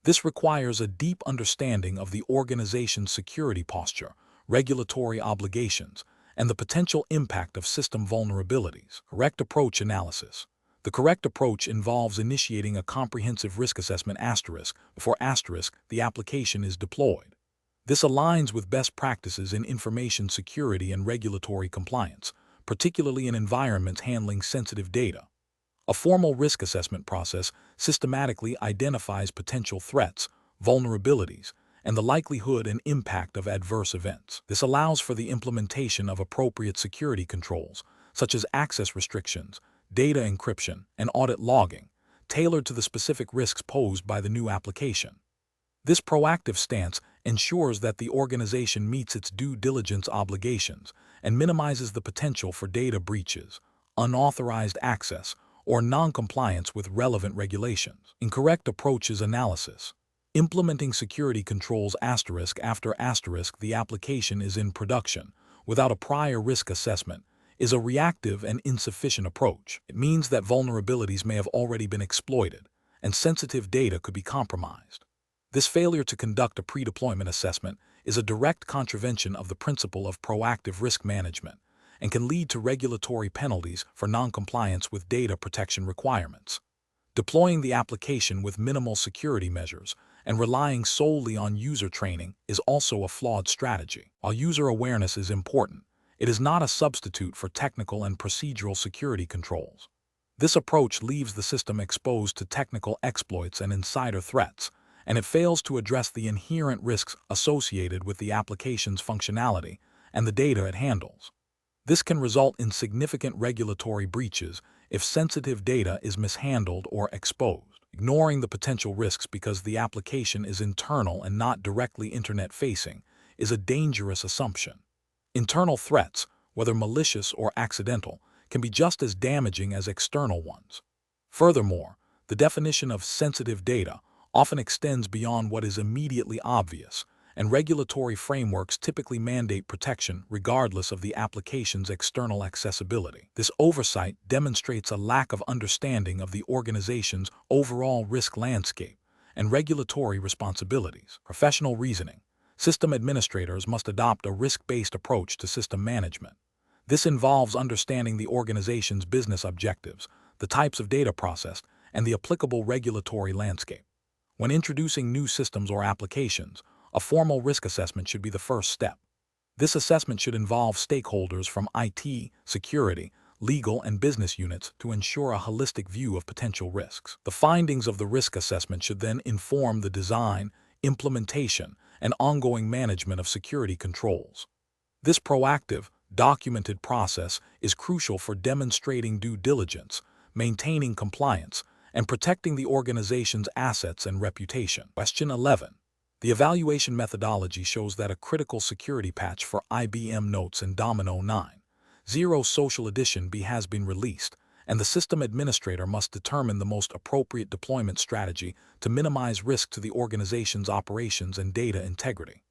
This requires a deep understanding of the organization's security posture, regulatory obligations, and the potential impact of system vulnerabilities. Correct approach analysis. The correct approach involves initiating a comprehensive risk assessment before the application is deployed. This aligns with best practices in information security and regulatory compliance, particularly in environments handling sensitive data. A formal risk assessment process systematically identifies potential threats, vulnerabilities, and the likelihood and impact of adverse events. This allows for the implementation of appropriate security controls, such as access restrictions, data encryption, and audit logging, tailored to the specific risks posed by the new application. This proactive stance ensures that the organization meets its due diligence obligations and minimizes the potential for data breaches, unauthorized access, or non-compliance with relevant regulations. Incorrect approaches analysis. Implementing security controls after the application is in production without a prior risk assessment is a reactive and insufficient approach. It means that vulnerabilities may have already been exploited, and sensitive data could be compromised. This failure to conduct a pre-deployment assessment is a direct contravention of the principle of proactive risk management and can lead to regulatory penalties for non-compliance with data protection requirements. Deploying the application with minimal security measures and relying solely on user training is also a flawed strategy. While user awareness is important, it is not a substitute for technical and procedural security controls. This approach leaves the system exposed to technical exploits and insider threats, and it fails to address the inherent risks associated with the application's functionality and the data it handles. This can result in significant regulatory breaches if sensitive data is mishandled or exposed. Ignoring the potential risks because the application is internal and not directly internet-facing is a dangerous assumption. Internal threats, whether malicious or accidental, can be just as damaging as external ones. Furthermore, the definition of sensitive data often extends beyond what is immediately obvious, and regulatory frameworks typically mandate protection regardless of the application's external accessibility. This oversight demonstrates a lack of understanding of the organization's overall risk landscape and regulatory responsibilities. Professional reasoning. System administrators must adopt a risk-based approach to system management. This involves understanding the organization's business objectives, the types of data processed, and the applicable regulatory landscape. When introducing new systems or applications, a formal risk assessment should be the first step. This assessment should involve stakeholders from IT, security, legal, and business units to ensure a holistic view of potential risks. The findings of the risk assessment should then inform the design, implementation, and ongoing management of security controls. This proactive, documented process is crucial for demonstrating due diligence, maintaining compliance, and protecting the organization's assets and reputation. Question 11. The evaluation methodology shows that a critical security patch for IBM Notes and Domino 9.0 Social Edition has been released, and the system administrator must determine the most appropriate deployment strategy to minimize risk to the organization's operations and data integrity.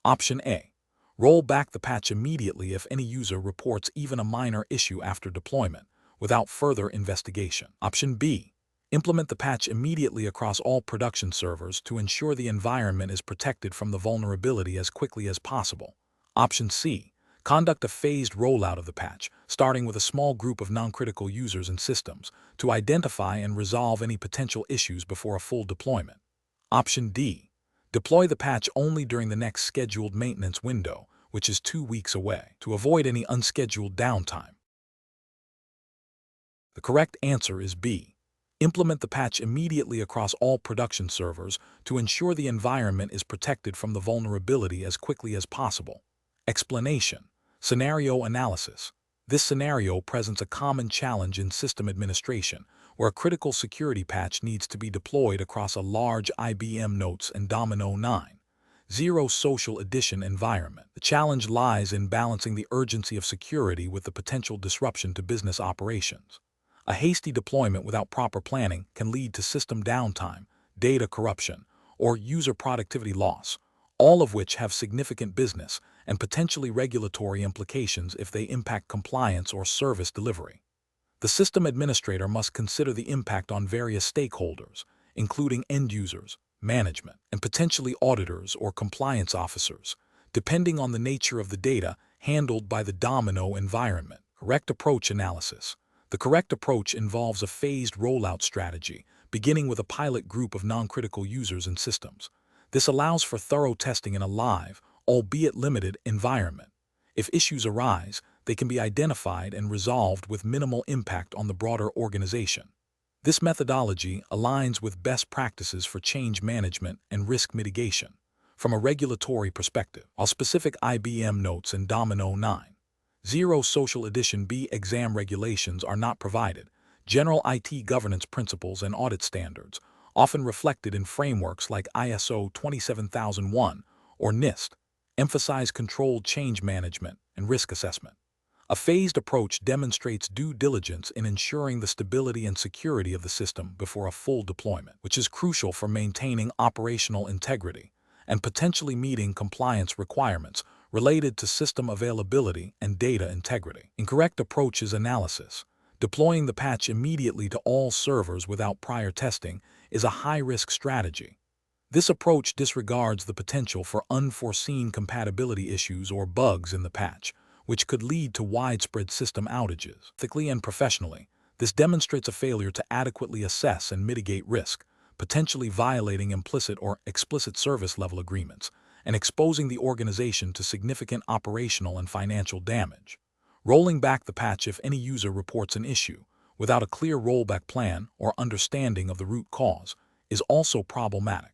Option A. Roll back the patch immediately if any user reports even a minor issue after deployment, without further investigation. Option B. Implement the patch immediately across all production servers to ensure the environment is protected from the vulnerability as quickly as possible. Option C. Conduct a phased rollout of the patch, starting with a small group of non-critical users and systems, to identify and resolve any potential issues before a full deployment. Option D. Deploy the patch only during the next scheduled maintenance window, which is 2 weeks away, to avoid any unscheduled downtime. The correct answer is B. Implement the patch immediately across all production servers to ensure the environment is protected from the vulnerability as quickly as possible. Explanation. Scenario analysis. This scenario presents a common challenge in system administration, where a critical security patch needs to be deployed across a large IBM Notes and Domino 9.0 social edition environment. The challenge lies in balancing the urgency of security with the potential disruption to business operations. A hasty deployment without proper planning can lead to system downtime, data corruption, or user productivity loss, all of which have significant business and potentially regulatory implications if they impact compliance or service delivery. The system administrator must consider the impact on various stakeholders, including end users, management, and potentially auditors or compliance officers, depending on the nature of the data handled by the Domino environment. Correct approach analysis. The correct approach involves a phased rollout strategy, beginning with a pilot group of non-critical users and systems. This allows for thorough testing in a live, albeit limited, environment. If issues arise, they can be identified and resolved with minimal impact on the broader organization. This methodology aligns with best practices for change management and risk mitigation. From a regulatory perspective, while specific IBM Notes and Domino 9.0 Social Edition B exam regulations are not provided, general IT governance principles and audit standards, often reflected in frameworks like ISO 27001 or NIST, emphasize controlled change management and risk assessment. A phased approach demonstrates due diligence in ensuring the stability and security of the system before a full deployment, which is crucial for maintaining operational integrity and potentially meeting compliance requirements related to system availability and data integrity. Incorrect approach is analysis. Deploying the patch immediately to all servers without prior testing is a high-risk strategy. This approach disregards the potential for unforeseen compatibility issues or bugs in the patch, which could lead to widespread system outages. Ethically and professionally, this demonstrates a failure to adequately assess and mitigate risk, potentially violating implicit or explicit service level agreements, and exposing the organization to significant operational and financial damage. Rolling back the patch if any user reports an issue, without a clear rollback plan or understanding of the root cause, is also problematic.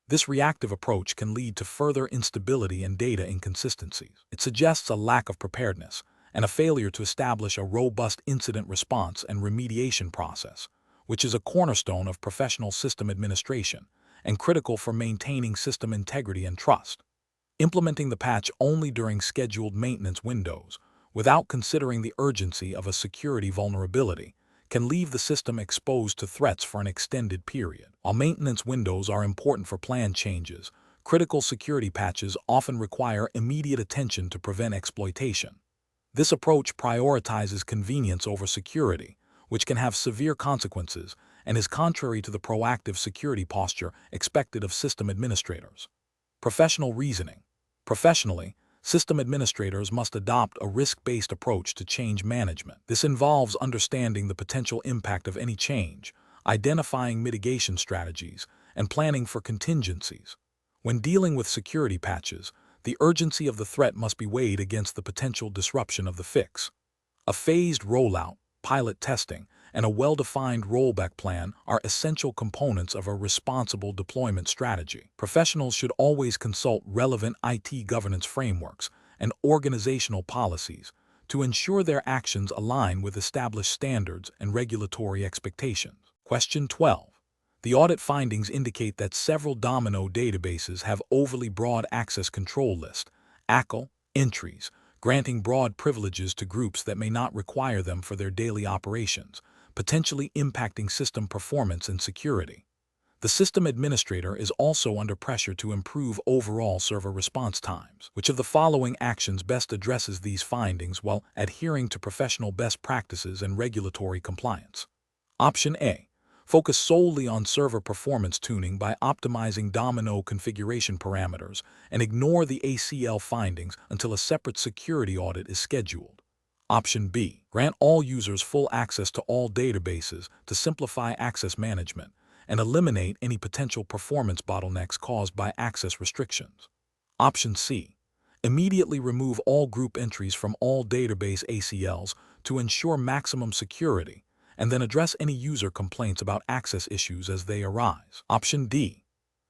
This reactive approach can lead to further instability and data inconsistencies. It suggests a lack of preparedness and a failure to establish a robust incident response and remediation process, which is a cornerstone of professional system administration and critical for maintaining system integrity and trust. Implementing the patch only during scheduled maintenance windows, without considering the urgency of a security vulnerability, can leave the system exposed to threats for an extended period. While maintenance windows are important for planned changes, critical security patches often require immediate attention to prevent exploitation. This approach prioritizes convenience over security, which can have severe consequences and is contrary to the proactive security posture expected of system administrators. Professional reasoning. Professionally, system administrators must adopt a risk-based approach to change management. This involves understanding the potential impact of any change, identifying mitigation strategies, and planning for contingencies. When dealing with security patches, the urgency of the threat must be weighed against the potential disruption of the fix. A phased rollout, pilot testing, and a well-defined rollback plan are essential components of a responsible deployment strategy. Professionals should always consult relevant IT governance frameworks and organizational policies to ensure their actions align with established standards and regulatory expectations. Question 12. The audit findings indicate that several Domino databases have overly broad access control list, ACL, entries, granting broad privileges to groups that may not require them for their daily operations, potentially impacting system performance and security. The system administrator is also under pressure to improve overall server response times. Which of the following actions best addresses these findings while adhering to professional best practices and regulatory compliance? Option A. Focus solely on server performance tuning by optimizing Domino configuration parameters and ignore the ACL findings until a separate security audit is scheduled. Option B. Grant all users full access to all databases to simplify access management and eliminate any potential performance bottlenecks caused by access restrictions. Option C. Immediately remove all group entries from all database ACLs to ensure maximum security, and then address any user complaints about access issues as they arise. Option D.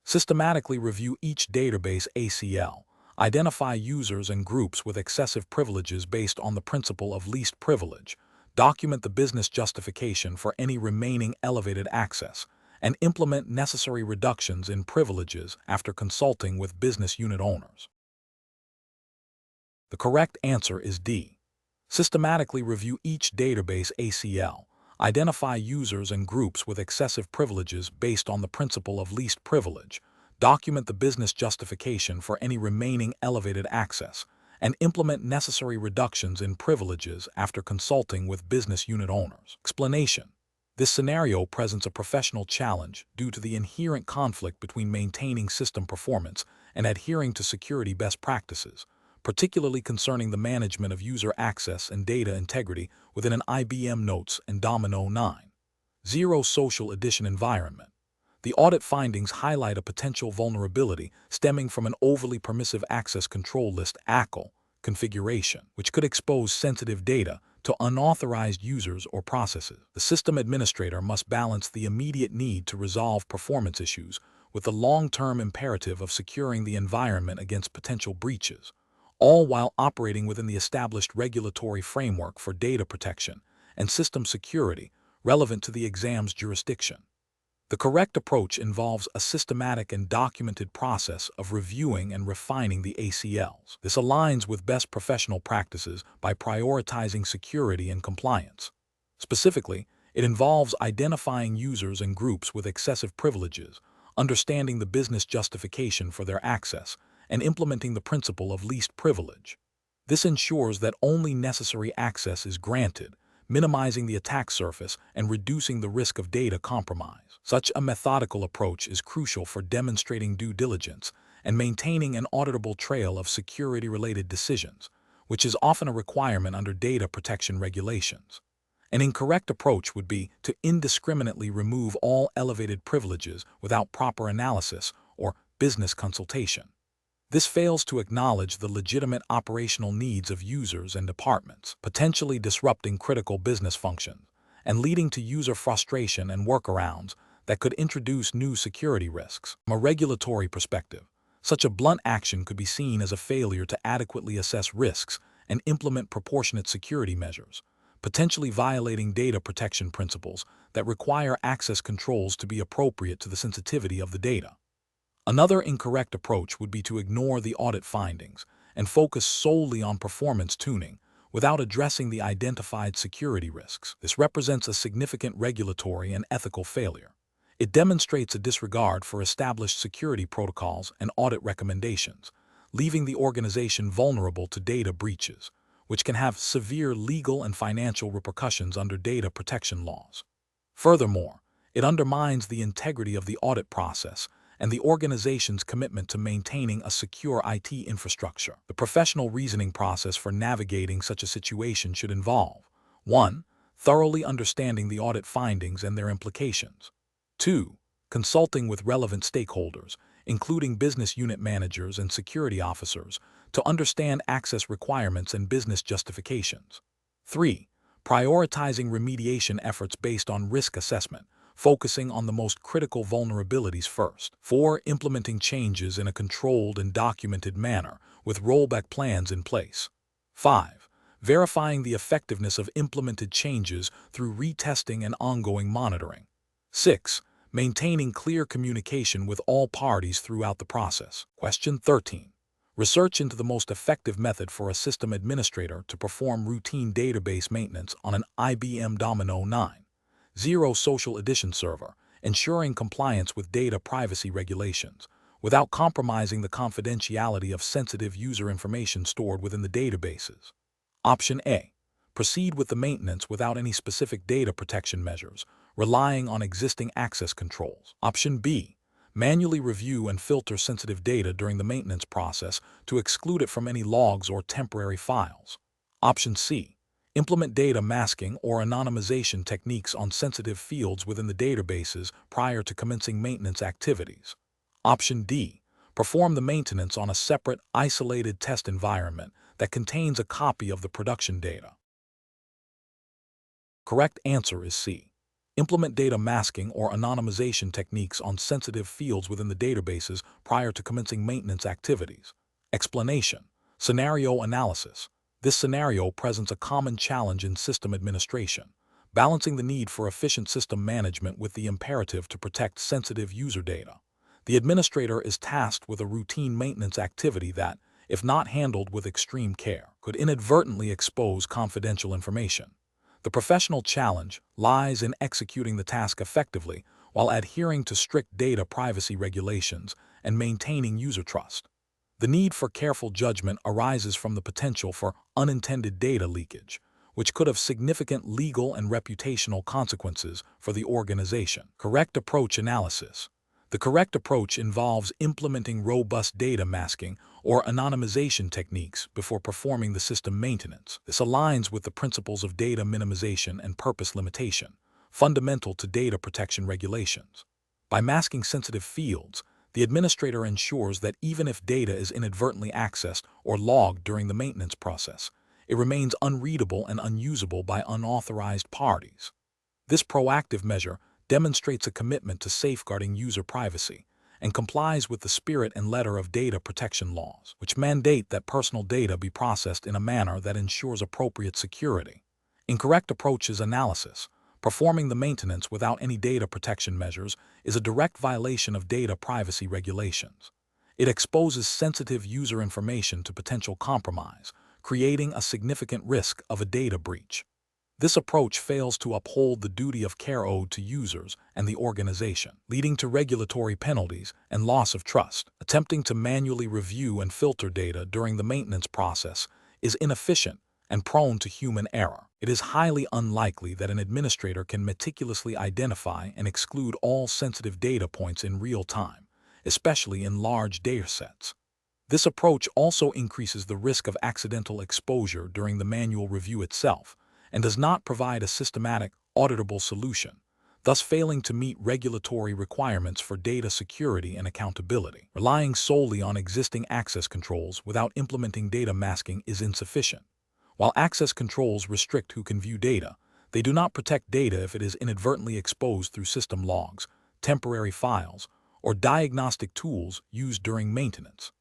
Systematically review each database ACL. Identify users and groups with excessive privileges based on the principle of least privilege. Document the business justification for any remaining elevated access, and implement necessary reductions in privileges after consulting with business unit owners. The correct answer is D. Systematically review each database ACL. Identify users and groups with excessive privileges based on the principle of least privilege. Document the business justification for any remaining elevated access, and implement necessary reductions in privileges after consulting with business unit owners. Explanation. This scenario presents a professional challenge due to the inherent conflict between maintaining system performance and adhering to security best practices, particularly concerning the management of user access and data integrity within an IBM Notes and Domino 9.0 social edition environment. The audit findings highlight a potential vulnerability stemming from an overly permissive access control list (ACL) configuration, which could expose sensitive data to unauthorized users or processes. The system administrator must balance the immediate need to resolve performance issues with the long-term imperative of securing the environment against potential breaches, all while operating within the established regulatory framework for data protection and system security relevant to the exam's jurisdiction. The correct approach involves a systematic and documented process of reviewing and refining the ACLs. This aligns with best professional practices by prioritizing security and compliance. Specifically, it involves identifying users and groups with excessive privileges, understanding the business justification for their access, and implementing the principle of least privilege. This ensures that only necessary access is granted, minimizing the attack surface and reducing the risk of data compromise. Such a methodical approach is crucial for demonstrating due diligence and maintaining an auditable trail of security-related decisions, which is often a requirement under data protection regulations. An incorrect approach would be to indiscriminately remove all elevated privileges without proper analysis or business consultation. This fails to acknowledge the legitimate operational needs of users and departments, potentially disrupting critical business functions and leading to user frustration and workarounds that could introduce new security risks. From a regulatory perspective, such a blunt action could be seen as a failure to adequately assess risks and implement proportionate security measures, potentially violating data protection principles that require access controls to be appropriate to the sensitivity of the data. Another incorrect approach would be to ignore the audit findings and focus solely on performance tuning without addressing the identified security risks. This represents a significant regulatory and ethical failure. It demonstrates a disregard for established security protocols and audit recommendations, leaving the organization vulnerable to data breaches, which can have severe legal and financial repercussions under data protection laws. Furthermore, it undermines the integrity of the audit process and the organization's commitment to maintaining a secure IT infrastructure. The professional reasoning process for navigating such a situation should involve 1. Thoroughly understanding the audit findings and their implications. 2. Consulting with relevant stakeholders, including business unit managers and security officers, to understand access requirements and business justifications. 3. Prioritizing remediation efforts based on risk assessment, focusing on the most critical vulnerabilities first. 4. Implementing changes in a controlled and documented manner with rollback plans in place. 5. Verifying the effectiveness of implemented changes through retesting and ongoing monitoring. 6. Maintaining clear communication with all parties throughout the process. Question 13. Research into the most effective method for a system administrator to perform routine database maintenance on an IBM Domino 9.0 social edition server, ensuring compliance with data privacy regulations, without compromising the confidentiality of sensitive user information stored within the databases. Option A. Proceed with the maintenance without any specific data protection measures, relying on existing access controls. Option B. Manually review and filter sensitive data during the maintenance process to exclude it from any logs or temporary files. Option C. Implement data masking or anonymization techniques on sensitive fields within the databases prior to commencing maintenance activities. Option D. Perform the maintenance on a separate, isolated test environment that contains a copy of the production data. Correct answer is C. Implement data masking or anonymization techniques on sensitive fields within the databases prior to commencing maintenance activities. Explanation. Scenario analysis. This scenario presents a common challenge in system administration, balancing the need for efficient system management with the imperative to protect sensitive user data. The administrator is tasked with a routine maintenance activity that, if not handled with extreme care, could inadvertently expose confidential information. The professional challenge lies in executing the task effectively while adhering to strict data privacy regulations and maintaining user trust. The need for careful judgment arises from the potential for unintended data leakage, which could have significant legal and reputational consequences for the organization. Correct approach analysis. The correct approach involves implementing robust data masking or anonymization techniques before performing the system maintenance. This aligns with the principles of data minimization and purpose limitation, fundamental to data protection regulations. By masking sensitive fields, the administrator ensures that even if data is inadvertently accessed or logged during the maintenance process, it remains unreadable and unusable by unauthorized parties. This proactive measure demonstrates a commitment to safeguarding user privacy and complies with the spirit and letter of data protection laws, which mandate that personal data be processed in a manner that ensures appropriate security. Incorrect approaches analysis. Performing the maintenance without any data protection measures is a direct violation of data privacy regulations. It exposes sensitive user information to potential compromise, creating a significant risk of a data breach. This approach fails to uphold the duty of care owed to users and the organization, leading to regulatory penalties and loss of trust. Attempting to manually review and filter data during the maintenance process is inefficient and prone to human error. It is highly unlikely that an administrator can meticulously identify and exclude all sensitive data points in real time, especially in large datasets. This approach also increases the risk of accidental exposure during the manual review itself, and does not provide a systematic, auditable solution, thus failing to meet regulatory requirements for data security and accountability. Relying solely on existing access controls without implementing data masking is insufficient. While access controls restrict who can view data, they do not protect data if it is inadvertently exposed through system logs, temporary files, or diagnostic tools used during maintenance.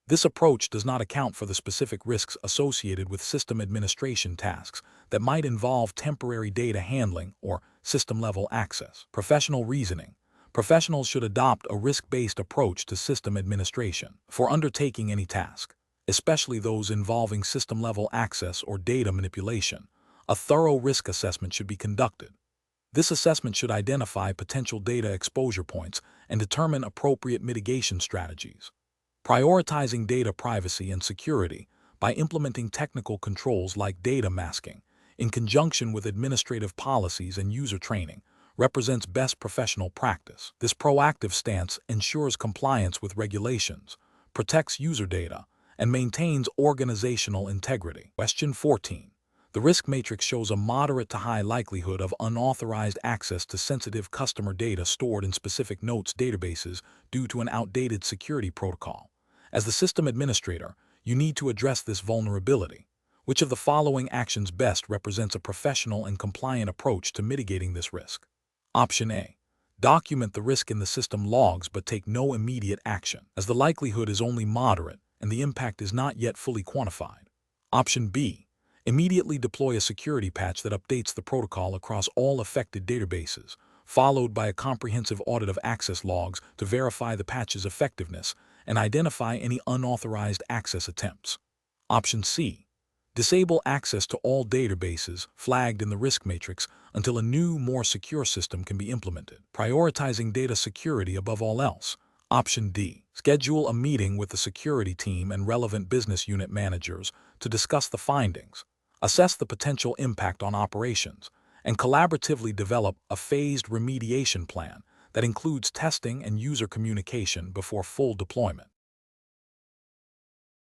This approach does not account for the specific risks associated with system administration tasks that might involve temporary data handling or system-level access. Professional reasoning. Professionals should adopt a risk-based approach to system administration for undertaking any task, especially those involving system-level access or data manipulation. A thorough risk assessment should be conducted. This assessment should identify potential data exposure points and determine appropriate mitigation strategies. Prioritizing data privacy and security by implementing technical controls like data masking, in conjunction with administrative policies and user training, represents best professional practice. This proactive stance ensures compliance with regulations, protects user data, and maintains organizational integrity. Question 14. The risk matrix shows a moderate to high likelihood of unauthorized access to sensitive customer data stored in specific notes databases due to an outdated security protocol. As the system administrator, you need to address this vulnerability. Which of the following actions best represents a professional and compliant approach to mitigating this risk? Option A. Document the risk in the system logs but take no immediate action, as the likelihood is only moderate and the impact is not yet fully quantified. Option B. Immediately deploy a security patch that updates the protocol across all affected databases, followed by a comprehensive audit of access logs to verify the patch's effectiveness and identify any unauthorized access attempts. Option C. Disable access to all databases flagged in the risk matrix until a new, more secure system can be implemented, prioritizing data security above all else. Option D. Schedule a meeting with the security team and relevant business unit managers to discuss the findings. assess the potential impact on operations, and collaboratively develop a phased remediation plan that includes testing and user communication before full deployment.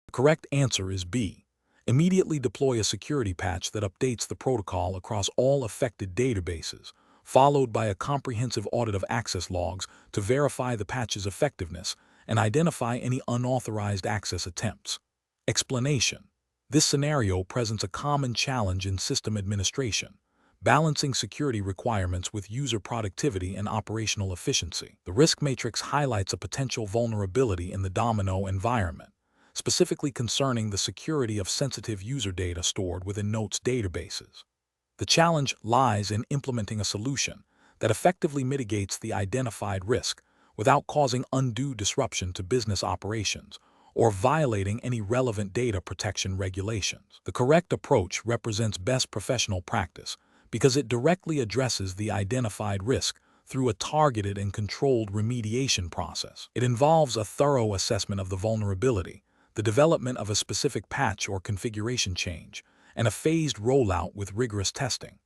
The correct answer is B. Immediately deploy a security patch that updates the protocol across all affected databases, followed by a comprehensive audit of access logs to verify the patch's effectiveness and identify any unauthorized access attempts. Explanation: this scenario presents a common challenge in system administration, balancing security requirements with user productivity and operational efficiency. The risk matrix highlights a potential vulnerability in the Domino environment, specifically concerning the security of sensitive user data stored within Notes databases. The challenge lies in implementing a solution that effectively mitigates the identified risk without causing undue disruption to business operations or violating any relevant data protection regulations. The correct approach represents best professional practice because it directly addresses the identified risk through a targeted and controlled remediation process. It involves a thorough assessment of the vulnerability, the development of a specific patch or configuration change, and a phased rollout with rigorous testing.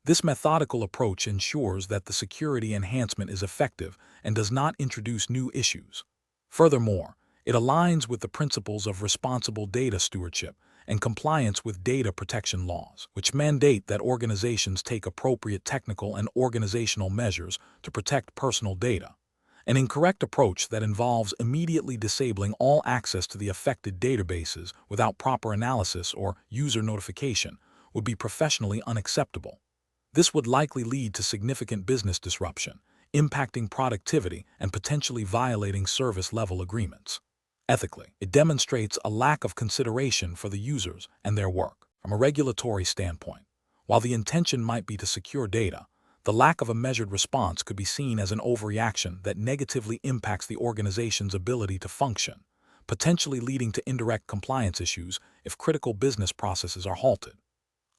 This methodical approach ensures that the security enhancement is effective and does not introduce new issues. Furthermore, it aligns with the principles of responsible data stewardship and compliance with data protection laws, which mandate that organizations take appropriate technical and organizational measures to protect personal data. An incorrect approach that involves immediately disabling all access to the affected databases without proper analysis or user notification would be professionally unacceptable. This would likely lead to significant business disruption, impacting productivity and potentially violating service-level agreements. Ethically, it demonstrates a lack of consideration for the users and their work. From a regulatory standpoint, while the intention might be to secure data, the lack of a measured response could be seen as an overreaction that negatively impacts the organization's ability to function, potentially leading to indirect compliance issues if critical business processes are halted.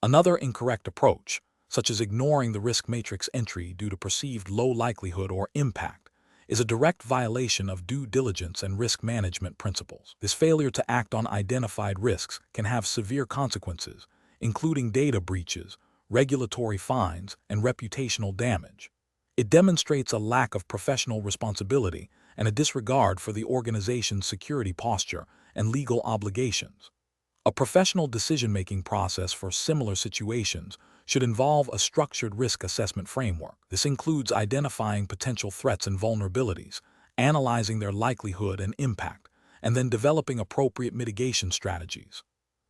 Another incorrect approach, such as ignoring the risk matrix entry due to perceived low likelihood or impact, is a direct violation of due diligence and risk management principles. This failure to act on identified risks can have severe consequences, including data breaches, regulatory fines, and reputational damage. It demonstrates a lack of professional responsibility and a disregard for the organization's security posture and legal obligations. A professional decision-making process for similar situations should involve a structured risk assessment framework. This includes identifying potential threats and vulnerabilities, analyzing their likelihood and impact, and then developing appropriate mitigation strategies.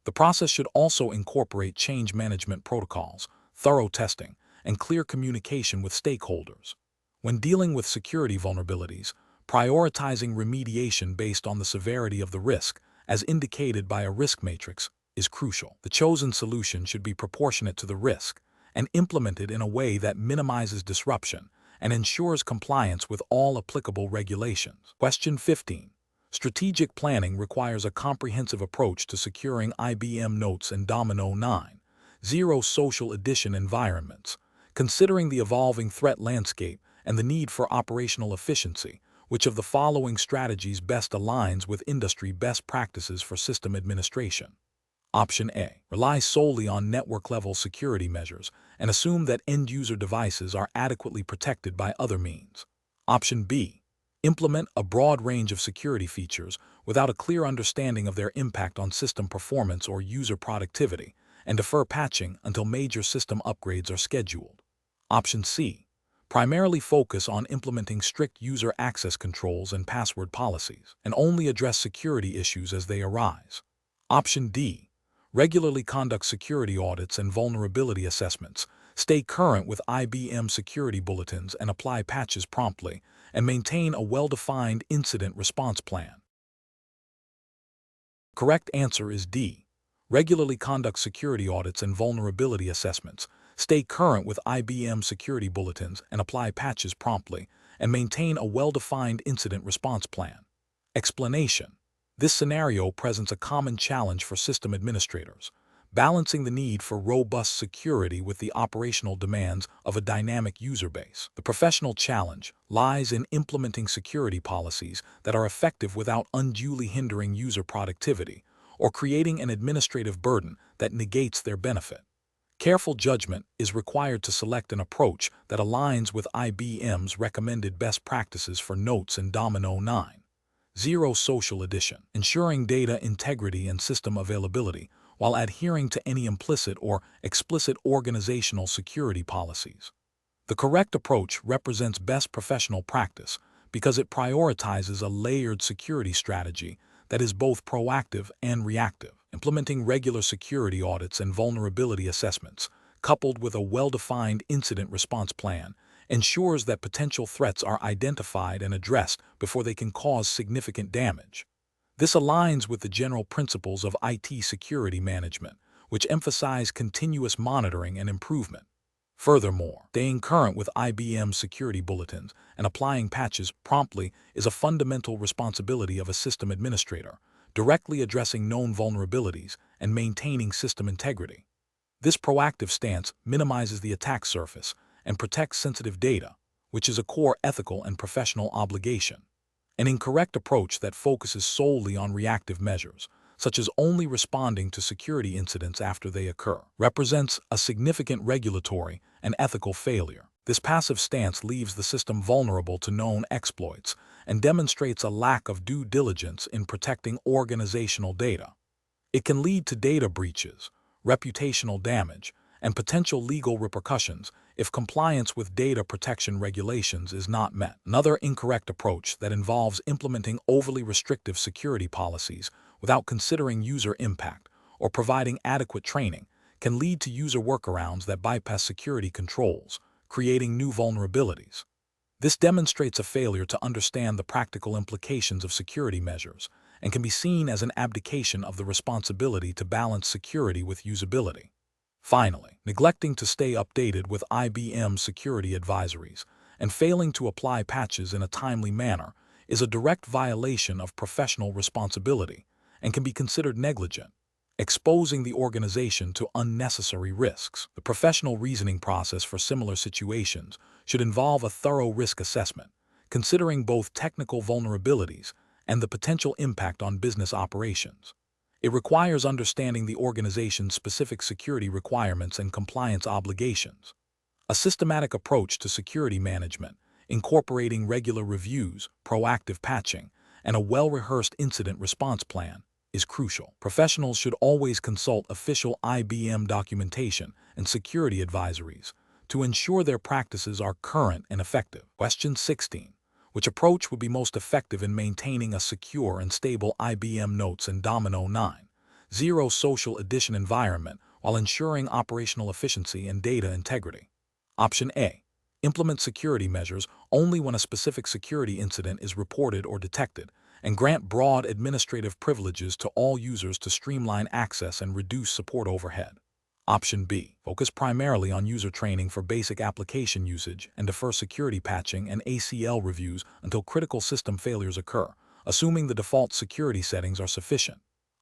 The process should also incorporate change management protocols, thorough testing, and clear communication with stakeholders. When dealing with security vulnerabilities, prioritizing remediation based on the severity of the risk, as indicated by a risk matrix, is crucial. The chosen solution should be proportionate to the risk and implemented in a way that minimizes disruption and ensures compliance with all applicable regulations. Question 15. Strategic planning requires a comprehensive approach to securing IBM Notes and Domino 9.0 social edition environments, considering the evolving threat landscape and the need for operational efficiency. Which of the following strategies best aligns with industry best practices for system administration? Option A. Rely solely on network-level security measures and assume that end-user devices are adequately protected by other means. Option B. Implement a broad range of security features without a clear understanding of their impact on system performance or user productivity, and defer patching until major system upgrades are scheduled. Option C. Primarily focus on implementing strict user access controls and password policies, and only address security issues as they arise. Option D. Regularly conduct security audits and vulnerability assessments, stay current with IBM security bulletins and apply patches promptly, and maintain a well-defined incident response plan. Correct answer is D. Regularly conduct security audits and vulnerability assessments, stay current with IBM security bulletins and apply patches promptly, and maintain a well-defined incident response plan. Explanation: this scenario presents a common challenge for system administrators, balancing the need for robust security with the operational demands of a dynamic user base. The professional challenge lies in implementing security policies that are effective without unduly hindering user productivity or creating an administrative burden that negates their benefit. Careful judgment is required to select an approach that aligns with IBM's recommended best practices for notes in Domino 9.0 Social Edition, ensuring data integrity and system availability while adhering to any implicit or explicit organizational security policies. The correct approach represents best professional practice because it prioritizes a layered security strategy that is both proactive and reactive. Implementing regular security audits and vulnerability assessments, coupled with a well-defined incident response plan, ensures that potential threats are identified and addressed before they can cause significant damage. This aligns with the general principles of IT security management, which emphasize continuous monitoring and improvement. Furthermore, staying current with IBM security bulletins and applying patches promptly is a fundamental responsibility of a system administrator, directly addressing known vulnerabilities and maintaining system integrity. This proactive stance minimizes the attack surface and protects sensitive data, which is a core ethical and professional obligation. An incorrect approach that focuses solely on reactive measures, such as only responding to security incidents after they occur, represents a significant regulatory and ethical failure. This passive stance leaves the system vulnerable to known exploits and demonstrates a lack of due diligence in protecting organizational data. It can lead to data breaches, reputational damage, and potential legal repercussions if compliance with data protection regulations is not met. Another incorrect approach that involves implementing overly restrictive security policies without considering user impact or providing adequate training can lead to user workarounds that bypass security controls, creating new vulnerabilities. This demonstrates a failure to understand the practical implications of security measures and can be seen as an abdication of the responsibility to balance security with usability. Finally, neglecting to stay updated with IBM security advisories and failing to apply patches in a timely manner is a direct violation of professional responsibility and can be considered negligent, exposing the organization to unnecessary risks. The professional reasoning process for similar situations should involve a thorough risk assessment, considering both technical vulnerabilities and the potential impact on business operations. It requires understanding the organization's specific security requirements and compliance obligations. A systematic approach to security management, incorporating regular reviews, proactive patching, and a well-rehearsed incident response plan, is crucial. Professionals should always consult official IBM documentation and security advisories to ensure their practices are current and effective. Question 16. Which approach would be most effective in maintaining a secure and stable IBM Notes and Domino 9.0 Social Edition environment while ensuring operational efficiency and data integrity? Option A. Implement security measures only when a specific security incident is reported or detected, and grant broad administrative privileges to all users to streamline access and reduce support overhead. Option B. Focus primarily on user training for basic application usage and defer security patching and ACL reviews until critical system failures occur, assuming the default security settings are sufficient.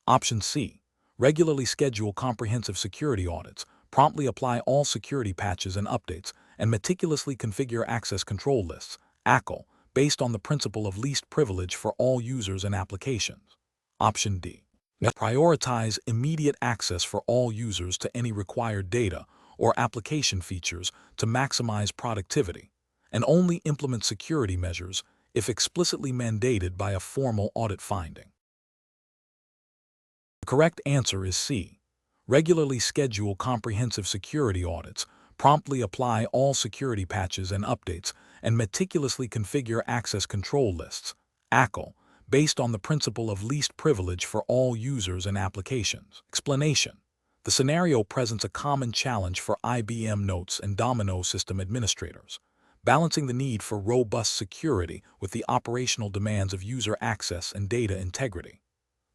Option C. Regularly schedule comprehensive security audits, promptly apply all security patches and updates, and meticulously configure access control lists, ACL, based on the principle of least privilege for all users and applications. Option D. Prioritize immediate access for all users to any required data or application features to maximize productivity, and only implement security measures if explicitly mandated by a formal audit finding. The correct answer is C. Regularly schedule comprehensive security audits, promptly apply all security patches and updates, and meticulously configure access control lists, ACL, based on the principle of least privilege for all users and applications. Explanation. The scenario presents a common challenge for IBM Notes and Domino system administrators, balancing the need for robust security with the operational demands of user access and data integrity.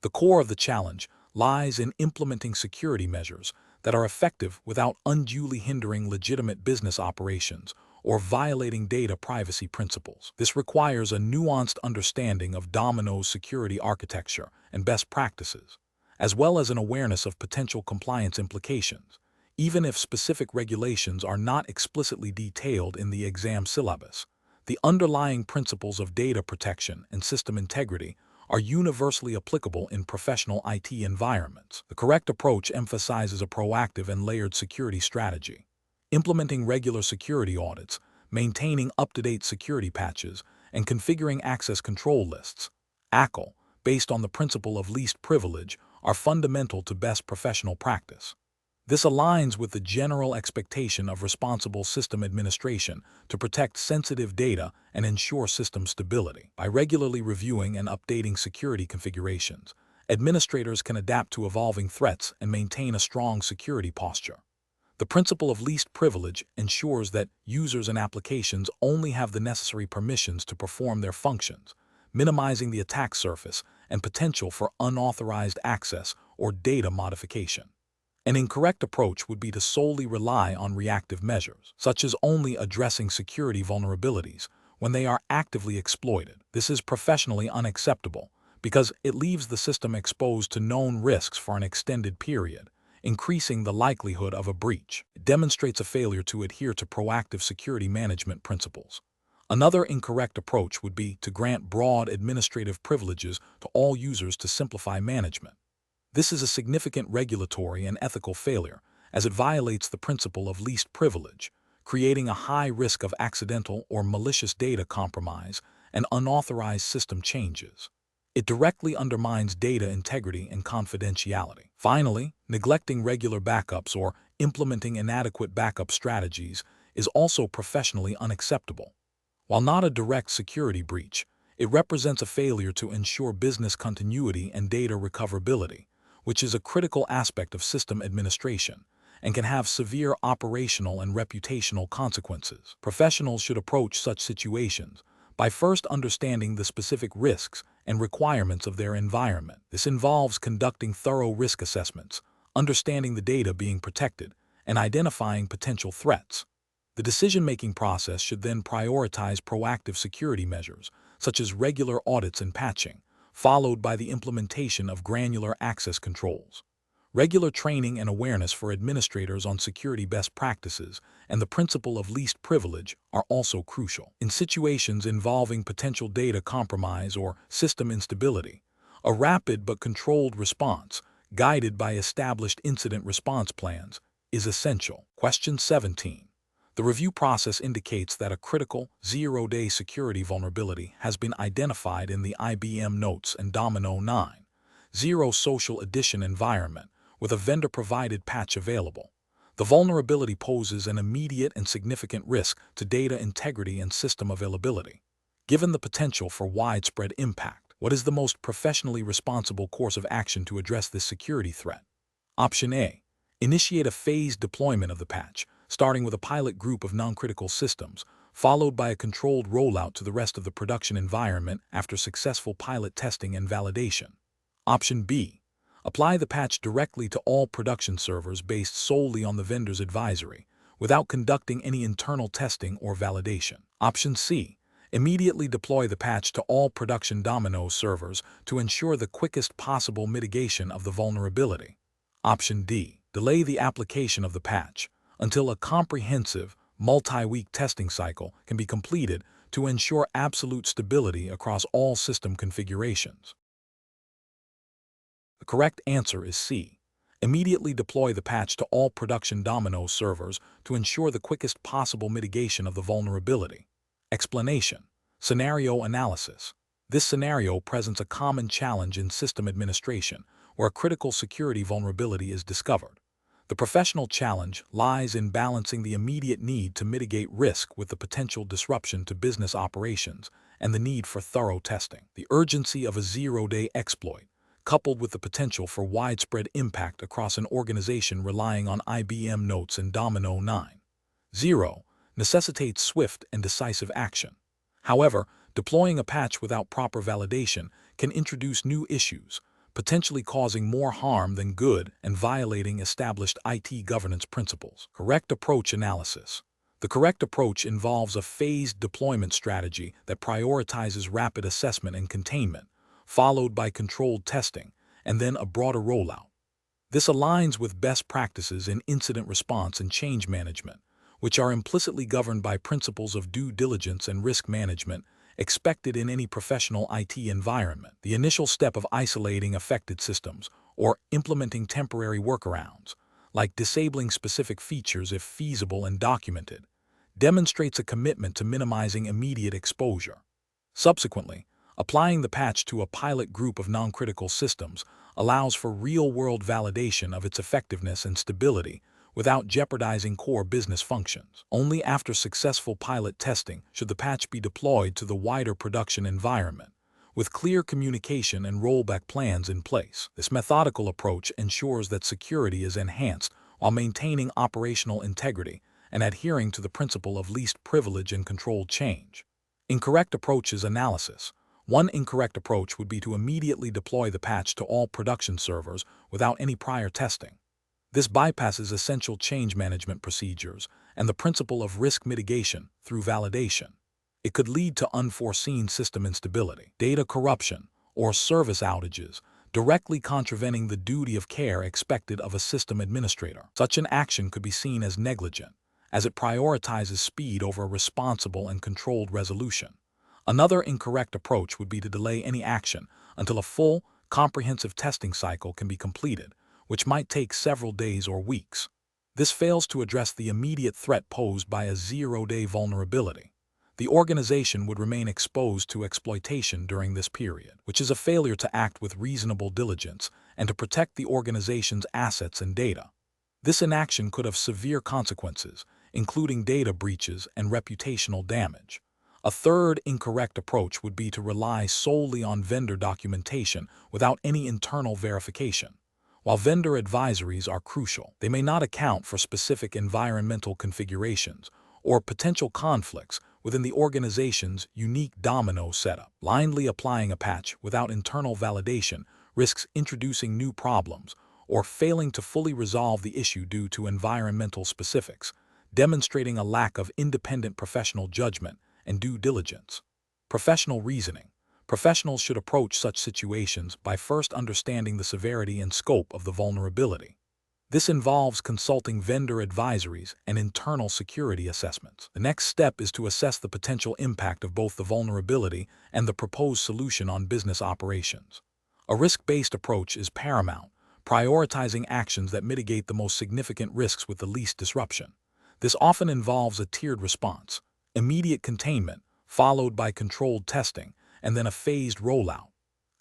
The core of the challenge lies in implementing security measures that are effective without unduly hindering legitimate business operations or violating data privacy principles. This requires a nuanced understanding of Domino's security architecture and best practices, as well as an awareness of potential compliance implications, even if specific regulations are not explicitly detailed in the exam syllabus. The underlying principles of data protection and system integrity are universally applicable in professional IT environments. The correct approach emphasizes a proactive and layered security strategy, implementing regular security audits, maintaining up-to-date security patches, and configuring access control lists. ACL, based on the principle of least privilege, are fundamental to best professional practice. This aligns with the general expectation of responsible system administration to protect sensitive data and ensure system stability. By regularly reviewing and updating security configurations, administrators can adapt to evolving threats and maintain a strong security posture. The principle of least privilege ensures that users and applications only have the necessary permissions to perform their functions, minimizing the attack surface and potential for unauthorized access or data modification. An incorrect approach would be to solely rely on reactive measures, such as only addressing security vulnerabilities when they are actively exploited. This is professionally unacceptable because it leaves the system exposed to known risks for an extended period, increasing the likelihood of a breach. It demonstrates a failure to adhere to proactive security management principles. Another incorrect approach would be to grant broad administrative privileges to all users to simplify management. This is a significant regulatory and ethical failure, as it violates the principle of least privilege, creating a high risk of accidental or malicious data compromise and unauthorized system changes. It directly undermines data integrity and confidentiality. Finally, neglecting regular backups or implementing inadequate backup strategies is also professionally unacceptable. While not a direct security breach, it represents a failure to ensure business continuity and data recoverability, which is a critical aspect of system administration and can have severe operational and reputational consequences. Professionals should approach such situations by first understanding the specific risks and requirements of their environment. This involves conducting thorough risk assessments, understanding the data being protected, and identifying potential threats. The decision-making process should then prioritize proactive security measures, such as regular audits and patching, followed by the implementation of granular access controls. Regular training and awareness for administrators on security best practices and the principle of least privilege are also crucial. In situations involving potential data compromise or system instability, a rapid but controlled response, guided by established incident response plans, is essential. Question 17. The review process indicates that a critical, zero-day security vulnerability has been identified in the IBM Notes and Domino 9.0 Social Edition environment with a vendor-provided patch available. The vulnerability poses an immediate and significant risk to data integrity and system availability. Given the potential for widespread impact, what is the most professionally responsible course of action to address this security threat? Option A. Initiate a phased deployment of the patch, starting with a pilot group of non-critical systems, followed by a controlled rollout to the rest of the production environment after successful pilot testing and validation. Option B. Apply the patch directly to all production servers based solely on the vendor's advisory, without conducting any internal testing or validation. Option C. Immediately deploy the patch to all production Domino servers to ensure the quickest possible mitigation of the vulnerability. Option D. Delay the application of the patch until a comprehensive, multi-week testing cycle can be completed to ensure absolute stability across all system configurations. The correct answer is C. Immediately deploy the patch to all production Domino servers to ensure the quickest possible mitigation of the vulnerability. Explanation. Scenario analysis. This scenario presents a common challenge in system administration where a critical security vulnerability is discovered. The professional challenge lies in balancing the immediate need to mitigate risk with the potential disruption to business operations and the need for thorough testing. The urgency of a zero-day exploit, coupled with the potential for widespread impact across an organization relying on IBM Notes and Domino 9.0, necessitates swift and decisive action. However, deploying a patch without proper validation can introduce new issues, potentially causing more harm than good and violating established IT governance principles. Correct approach analysis. The correct approach involves a phased deployment strategy that prioritizes rapid assessment and containment, followed by controlled testing, and then a broader rollout. This aligns with best practices in incident response and change management, which are implicitly governed by principles of due diligence and risk management expected in any professional IT environment. The initial step of isolating affected systems or implementing temporary workarounds, like disabling specific features if feasible and documented, demonstrates a commitment to minimizing immediate exposure. Subsequently, applying the patch to a pilot group of non-critical systems allows for real-world validation of its effectiveness and stability without jeopardizing core business functions. Only after successful pilot testing should the patch be deployed to the wider production environment, with clear communication and rollback plans in place. This methodical approach ensures that security is enhanced while maintaining operational integrity and adhering to the principle of least privilege and controlled change. Incorrect approaches analysis. One incorrect approach would be to immediately deploy the patch to all production servers without any prior testing. This bypasses essential change management procedures and the principle of risk mitigation through validation. It could lead to unforeseen system instability, data corruption, or service outages, directly contravening the duty of care expected of a system administrator. Such an action could be seen as negligent, as it prioritizes speed over responsible and controlled resolution. Another incorrect approach would be to delay any action until a full, comprehensive testing cycle can be completed, which might take several days or weeks. This fails to address the immediate threat posed by a zero-day vulnerability. The organization would remain exposed to exploitation during this period, which is a failure to act with reasonable diligence and to protect the organization's assets and data. This inaction could have severe consequences, including data breaches and reputational damage. A third incorrect approach would be to rely solely on vendor documentation without any internal verification. While vendor advisories are crucial, they may not account for specific environmental configurations or potential conflicts within the organization's unique Domino setup. Blindly applying a patch without internal validation risks introducing new problems or failing to fully resolve the issue due to environmental specifics, demonstrating a lack of independent professional judgment and due diligence. Professional reasoning. Professionals should approach such situations by first understanding the severity and scope of the vulnerability. This involves consulting vendor advisories and internal security assessments. The next step is to assess the potential impact of both the vulnerability and the proposed solution on business operations. A risk-based approach is paramount, prioritizing actions that mitigate the most significant risks with the least disruption. This often involves a tiered response, immediate containment, followed by controlled testing, and then a phased rollout.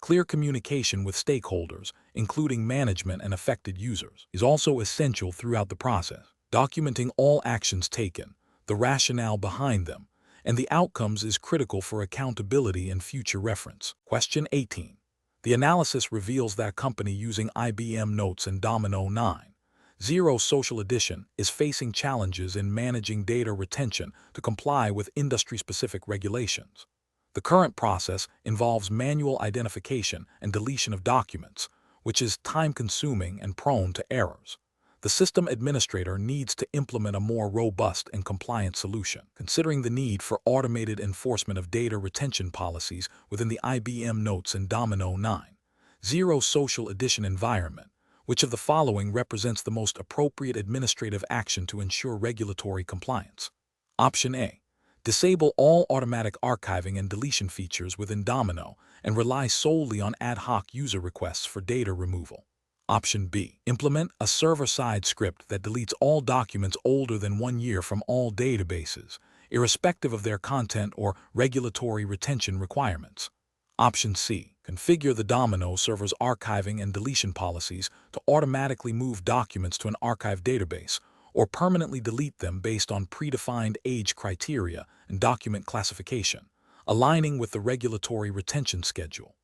Clear communication with stakeholders, including management and affected users, is also essential throughout the process. Documenting all actions taken, the rationale behind them, and the outcomes is critical for accountability and future reference. Question 18. The analysis reveals that a company using IBM Notes and Domino 9.0 Social Edition is facing challenges in managing data retention to comply with industry-specific regulations. The current process involves manual identification and deletion of documents, which is time-consuming and prone to errors. The system administrator needs to implement a more robust and compliant solution, considering the need for automated enforcement of data retention policies within the IBM Notes and Domino 9.0 Social Edition environment. Which of the following represents the most appropriate administrative action to ensure regulatory compliance? Option A. Disable all automatic archiving and deletion features within Domino and rely solely on ad hoc user requests for data removal. Option B. Implement a server-side script that deletes all documents older than 1 year from all databases, irrespective of their content or regulatory retention requirements. Option C. Configure the Domino server's archiving and deletion policies to automatically move documents to an archive database or permanently delete them based on predefined age criteria and document classification, aligning with the regulatory retention schedule.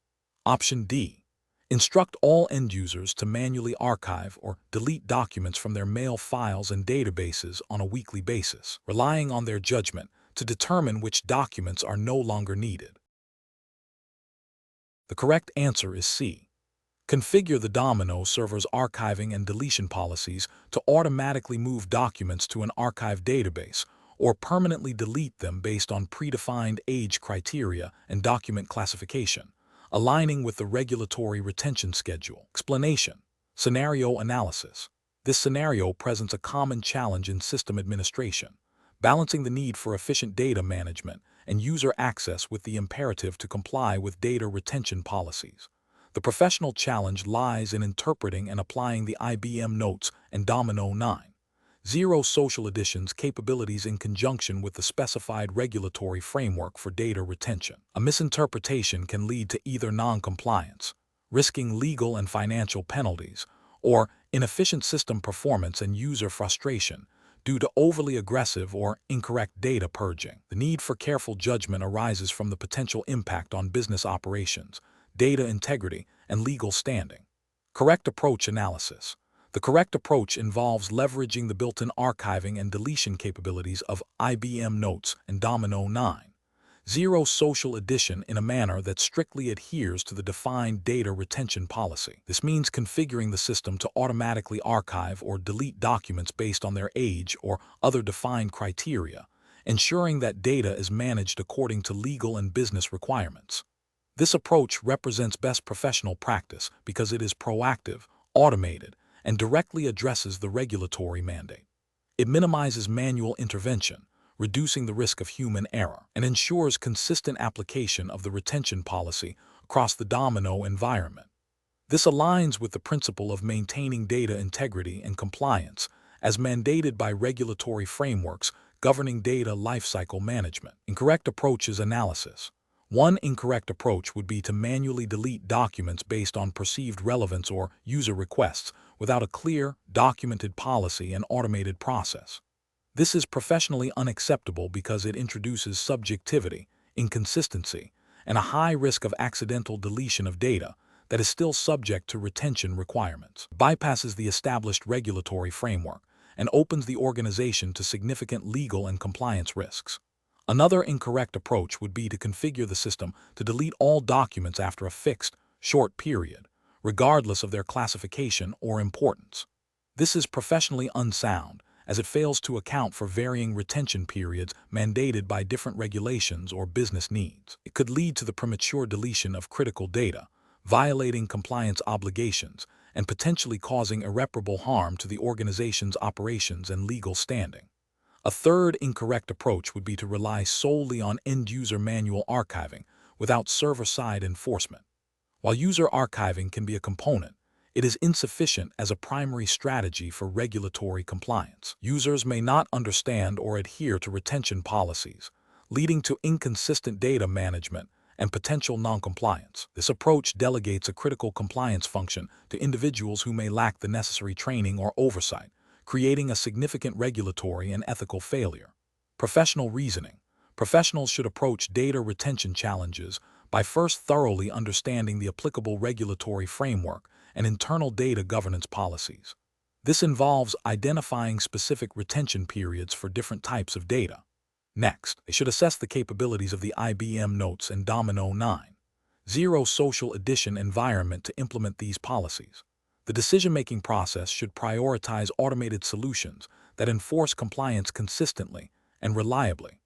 Option D. Instruct all end users to manually archive or delete documents from their mail files and databases on a weekly basis, relying on their judgment to determine which documents are no longer needed. The correct answer is C. Configure the Domino server's archiving and deletion policies to automatically move documents to an archive database or permanently delete them based on predefined age criteria and document classification, aligning with the regulatory retention schedule. Explanation. Scenario analysis. This scenario presents a common challenge in system administration, balancing the need for efficient data management and user access with the imperative to comply with data retention policies. The professional challenge lies in interpreting and applying the IBM Notes and Domino 9.0 Social Edition's capabilities in conjunction with the specified regulatory framework for data retention. A misinterpretation can lead to either non-compliance, risking legal and financial penalties, or inefficient system performance and user frustration due to overly aggressive or incorrect data purging. The need for careful judgment arises from the potential impact on business operations, data integrity, and legal standing. Correct approach analysis. The correct approach involves leveraging the built-in archiving and deletion capabilities of IBM Notes and Domino 9.0 Social Edition in a manner that strictly adheres to the defined data retention policy. This means configuring the system to automatically archive or delete documents based on their age or other defined criteria, ensuring that data is managed according to legal and business requirements. This approach represents best professional practice because it is proactive, automated, and directly addresses the regulatory mandate. It minimizes manual intervention, reducing the risk of human error, and ensures consistent application of the retention policy across the Domino environment. This aligns with the principle of maintaining data integrity and compliance as mandated by regulatory frameworks governing data lifecycle management. Incorrect approaches analysis. One incorrect approach would be to manually delete documents based on perceived relevance or user requests without a clear, documented policy and automated process. This is professionally unacceptable because it introduces subjectivity, inconsistency, and a high risk of accidental deletion of data that is still subject to retention requirements. It bypasses the established regulatory framework and opens the organization to significant legal and compliance risks. Another incorrect approach would be to configure the system to delete all documents after a fixed, short period, regardless of their classification or importance. This is professionally unsound, as it fails to account for varying retention periods mandated by different regulations or business needs. It could lead to the premature deletion of critical data, violating compliance obligations, and potentially causing irreparable harm to the organization's operations and legal standing. A third incorrect approach would be to rely solely on end-user manual archiving without server-side enforcement. While user archiving can be a component, it is insufficient as a primary strategy for regulatory compliance. Users may not understand or adhere to retention policies, leading to inconsistent data management and potential noncompliance. This approach delegates a critical compliance function to individuals who may lack the necessary training or oversight, creating a significant regulatory and ethical failure. Professional reasoning. Professionals should approach data retention challenges by first thoroughly understanding the applicable regulatory framework and internal data governance policies. This involves identifying specific retention periods for different types of data. Next, they should assess the capabilities of the IBM Notes and Domino 9.0 Social Edition environment to implement these policies. The decision-making process should prioritize automated solutions that enforce compliance consistently and reliably.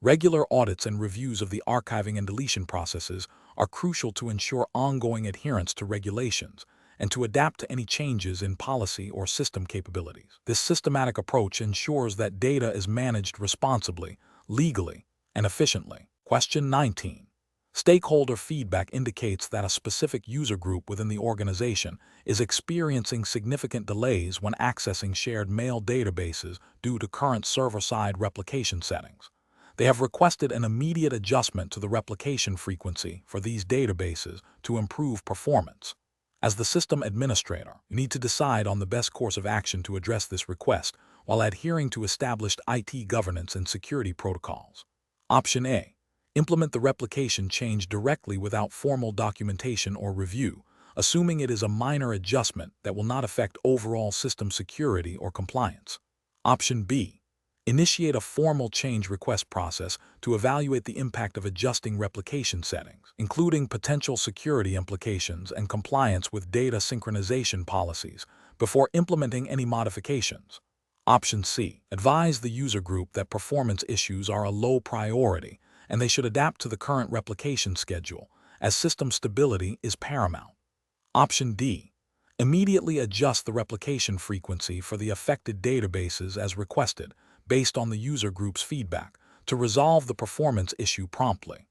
Regular audits and reviews of the archiving and deletion processes are crucial to ensure ongoing adherence to regulations and to adapt to any changes in policy or system capabilities. This systematic approach ensures that data is managed responsibly, legally, and efficiently. Question 19. Stakeholder feedback indicates that a specific user group within the organization is experiencing significant delays when accessing shared mail databases due to current server-side replication settings. They have requested an immediate adjustment to the replication frequency for these databases to improve performance. As the system administrator, you need to decide on the best course of action to address this request while adhering to established IT governance and security protocols. Option A. Implement the replication change directly without formal documentation or review, assuming it is a minor adjustment that will not affect overall system security or compliance. Option B. Initiate a formal change request process to evaluate the impact of adjusting replication settings, including potential security implications and compliance with data synchronization policies, before implementing any modifications. Option C. Advise the user group that performance issues are a low priority and they should adapt to the current replication schedule, as system stability is paramount. Option D. Immediately adjust the replication frequency for the affected databases as requested, based on the user group's feedback, to resolve the performance issue promptly.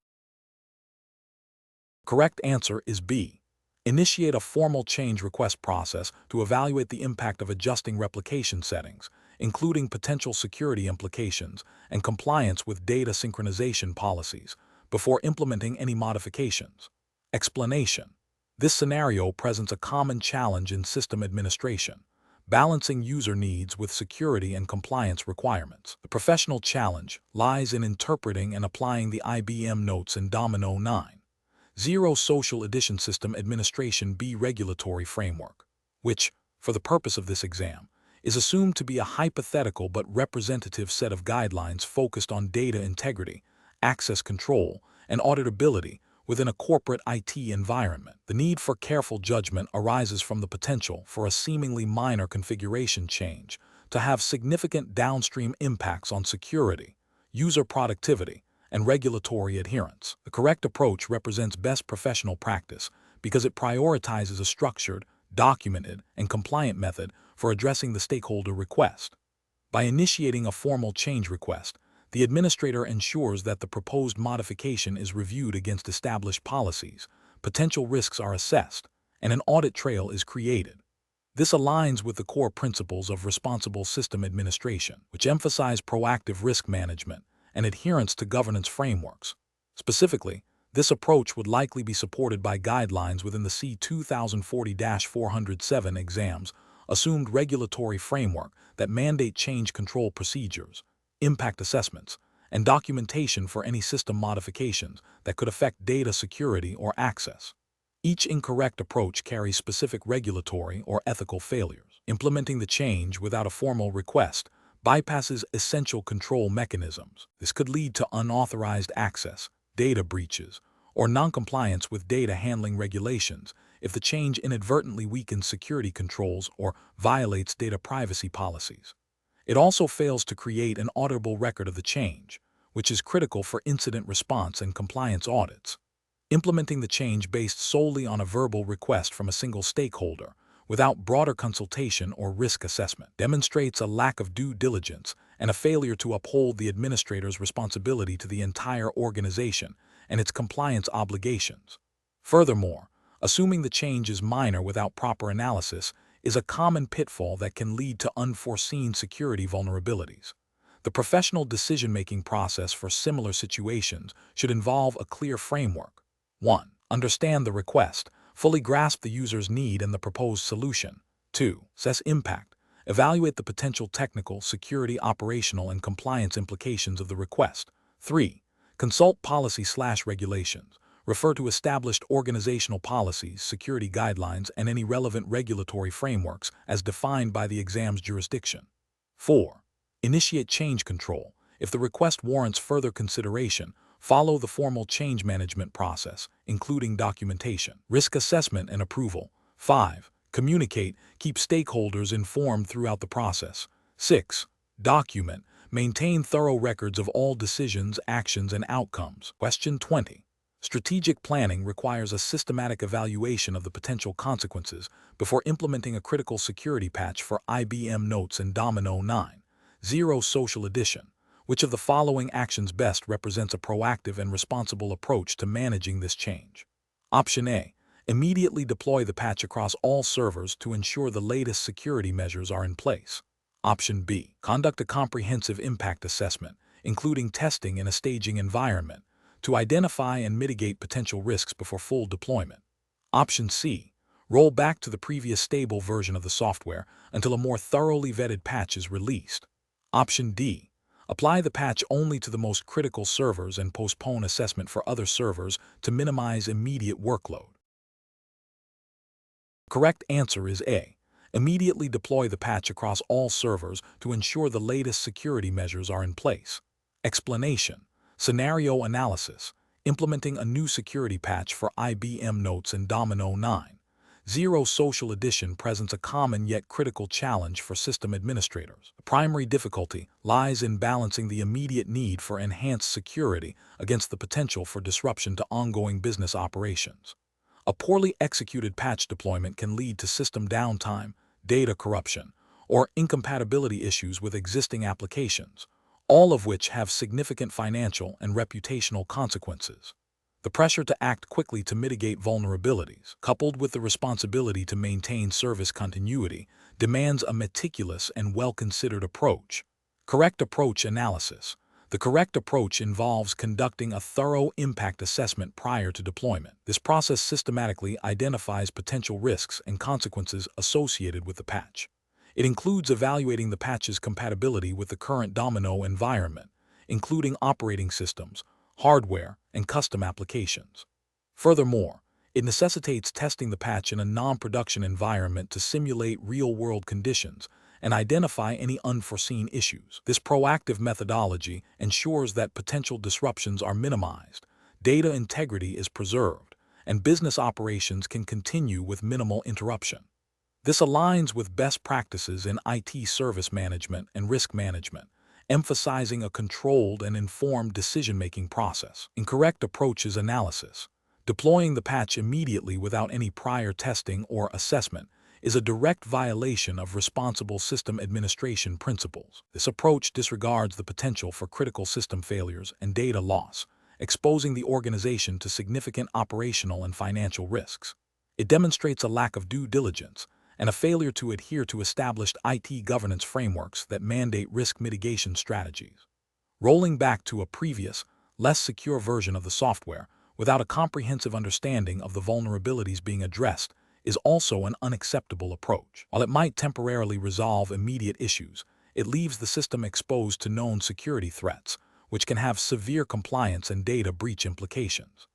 Correct answer is B. Initiate a formal change request process to evaluate the impact of adjusting replication settings, including potential security implications and compliance with data synchronization policies, before implementing any modifications. Explanation. This scenario presents a common challenge in system administration, balancing user needs with security and compliance requirements. The professional challenge lies in interpreting and applying the IBM notes in Domino 9.0 Social Edition System Administration B regulatory framework, which, for the purpose of this exam, is assumed to be a hypothetical but representative set of guidelines focused on data integrity, access control, and auditability within a corporate IT environment. The need for careful judgment arises from the potential for a seemingly minor configuration change to have significant downstream impacts on security, user productivity, and regulatory adherence. The correct approach represents best professional practice because it prioritizes a structured, documented, and compliant method for addressing the stakeholder request. By initiating a formal change request, the administrator ensures that the proposed modification is reviewed against established policies, potential risks are assessed, and an audit trail is created. This aligns with the core principles of responsible system administration, which emphasize proactive risk management and adherence to governance frameworks. Specifically, this approach would likely be supported by guidelines within the C2040-407 exams assumed regulatory framework that mandate change control procedures, impact assessments, and documentation for any system modifications that could affect data security or access. Each incorrect approach carries specific regulatory or ethical failures. Implementing the change without a formal request bypasses essential control mechanisms. This could lead to unauthorized access, data breaches, or noncompliance with data handling regulations if the change inadvertently weakens security controls or violates data privacy policies. It also fails to create an auditable record of the change, which is critical for incident response and compliance audits. Implementing the change based solely on a verbal request from a single stakeholder, without broader consultation or risk assessment, demonstrates a lack of due diligence and a failure to uphold the administrator's responsibility to the entire organization and its compliance obligations. Furthermore, assuming the change is minor without proper analysis is a common pitfall that can lead to unforeseen security vulnerabilities. The professional decision-making process for similar situations should involve a clear framework. 1. Understand the request. Fully grasp the user's need and the proposed solution. 2. Assess impact. Evaluate the potential technical, security, operational, and compliance implications of the request. 3. Consult policy/regulations. Refer to established organizational policies, security guidelines, and any relevant regulatory frameworks as defined by the exam's jurisdiction. 4. Initiate change control. If the request warrants further consideration, follow the formal change management process, including documentation, risk assessment, and approval. 5. Communicate. Keep stakeholders informed throughout the process. 6. Document. Maintain thorough records of all decisions, actions, and outcomes. Question 20. Strategic planning requires a systematic evaluation of the potential consequences before implementing a critical security patch for IBM Notes and Domino 9.0 Social Edition. Which of the following actions best represents a proactive and responsible approach to managing this change? Option A. Immediately deploy the patch across all servers to ensure the latest security measures are in place. Option B. Conduct a comprehensive impact assessment, including testing in a staging environment, to identify and mitigate potential risks before full deployment. Option C. Roll back to the previous stable version of the software until a more thoroughly vetted patch is released. Option D. Apply the patch only to the most critical servers and postpone assessment for other servers to minimize immediate workload. Correct answer is A. Immediately deploy the patch across all servers to ensure the latest security measures are in place. Explanation. Scenario analysis. Implementing a new security patch for IBM Notes and Domino 9.0 Social Edition presents a common yet critical challenge for system administrators. The primary difficulty lies in balancing the immediate need for enhanced security against the potential for disruption to ongoing business operations. A poorly executed patch deployment can lead to system downtime, data corruption, or incompatibility issues with existing applications, all of which have significant financial and reputational consequences. The pressure to act quickly to mitigate vulnerabilities, coupled with the responsibility to maintain service continuity, demands a meticulous and well-considered approach. Correct approach analysis. The correct approach involves conducting a thorough impact assessment prior to deployment. This process systematically identifies potential risks and consequences associated with the patch. It includes evaluating the patch's compatibility with the current Domino environment, including operating systems, hardware, and custom applications. Furthermore, it necessitates testing the patch in a non-production environment to simulate real-world conditions and identify any unforeseen issues. This proactive methodology ensures that potential disruptions are minimized, data integrity is preserved, and business operations can continue with minimal interruption. This aligns with best practices in IT service management and risk management, emphasizing a controlled and informed decision-making process. Incorrect approaches analysis. Deploying the patch immediately without any prior testing or assessment is a direct violation of responsible system administration principles. This approach disregards the potential for critical system failures and data loss, exposing the organization to significant operational and financial risks. It demonstrates a lack of due diligence and a failure to adhere to established IT governance frameworks that mandate risk mitigation strategies. Rolling back to a previous, less secure version of the software without a comprehensive understanding of the vulnerabilities being addressed is also an unacceptable approach. While it might temporarily resolve immediate issues, it leaves the system exposed to known security threats, which can have severe compliance and data breach implications.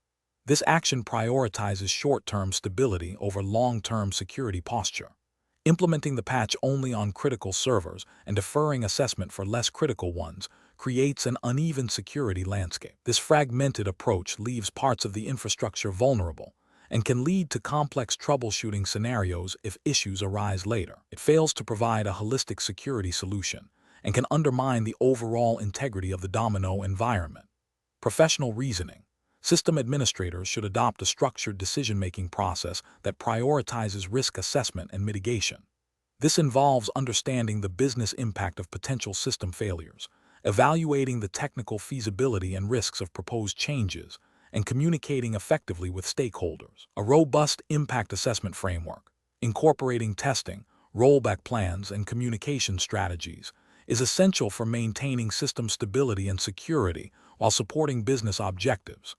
This action prioritizes short-term stability over long-term security posture. Implementing the patch only on critical servers and deferring assessment for less critical ones creates an uneven security landscape. This fragmented approach leaves parts of the infrastructure vulnerable and can lead to complex troubleshooting scenarios if issues arise later. It fails to provide a holistic security solution and can undermine the overall integrity of the Domino environment. Professional reasoning. System administrators should adopt a structured decision-making process that prioritizes risk assessment and mitigation. This involves understanding the business impact of potential system failures, evaluating the technical feasibility and risks of proposed changes, and communicating effectively with stakeholders. A robust impact assessment framework, incorporating testing, rollback plans, and communication strategies, is essential for maintaining system stability and security while supporting business objectives.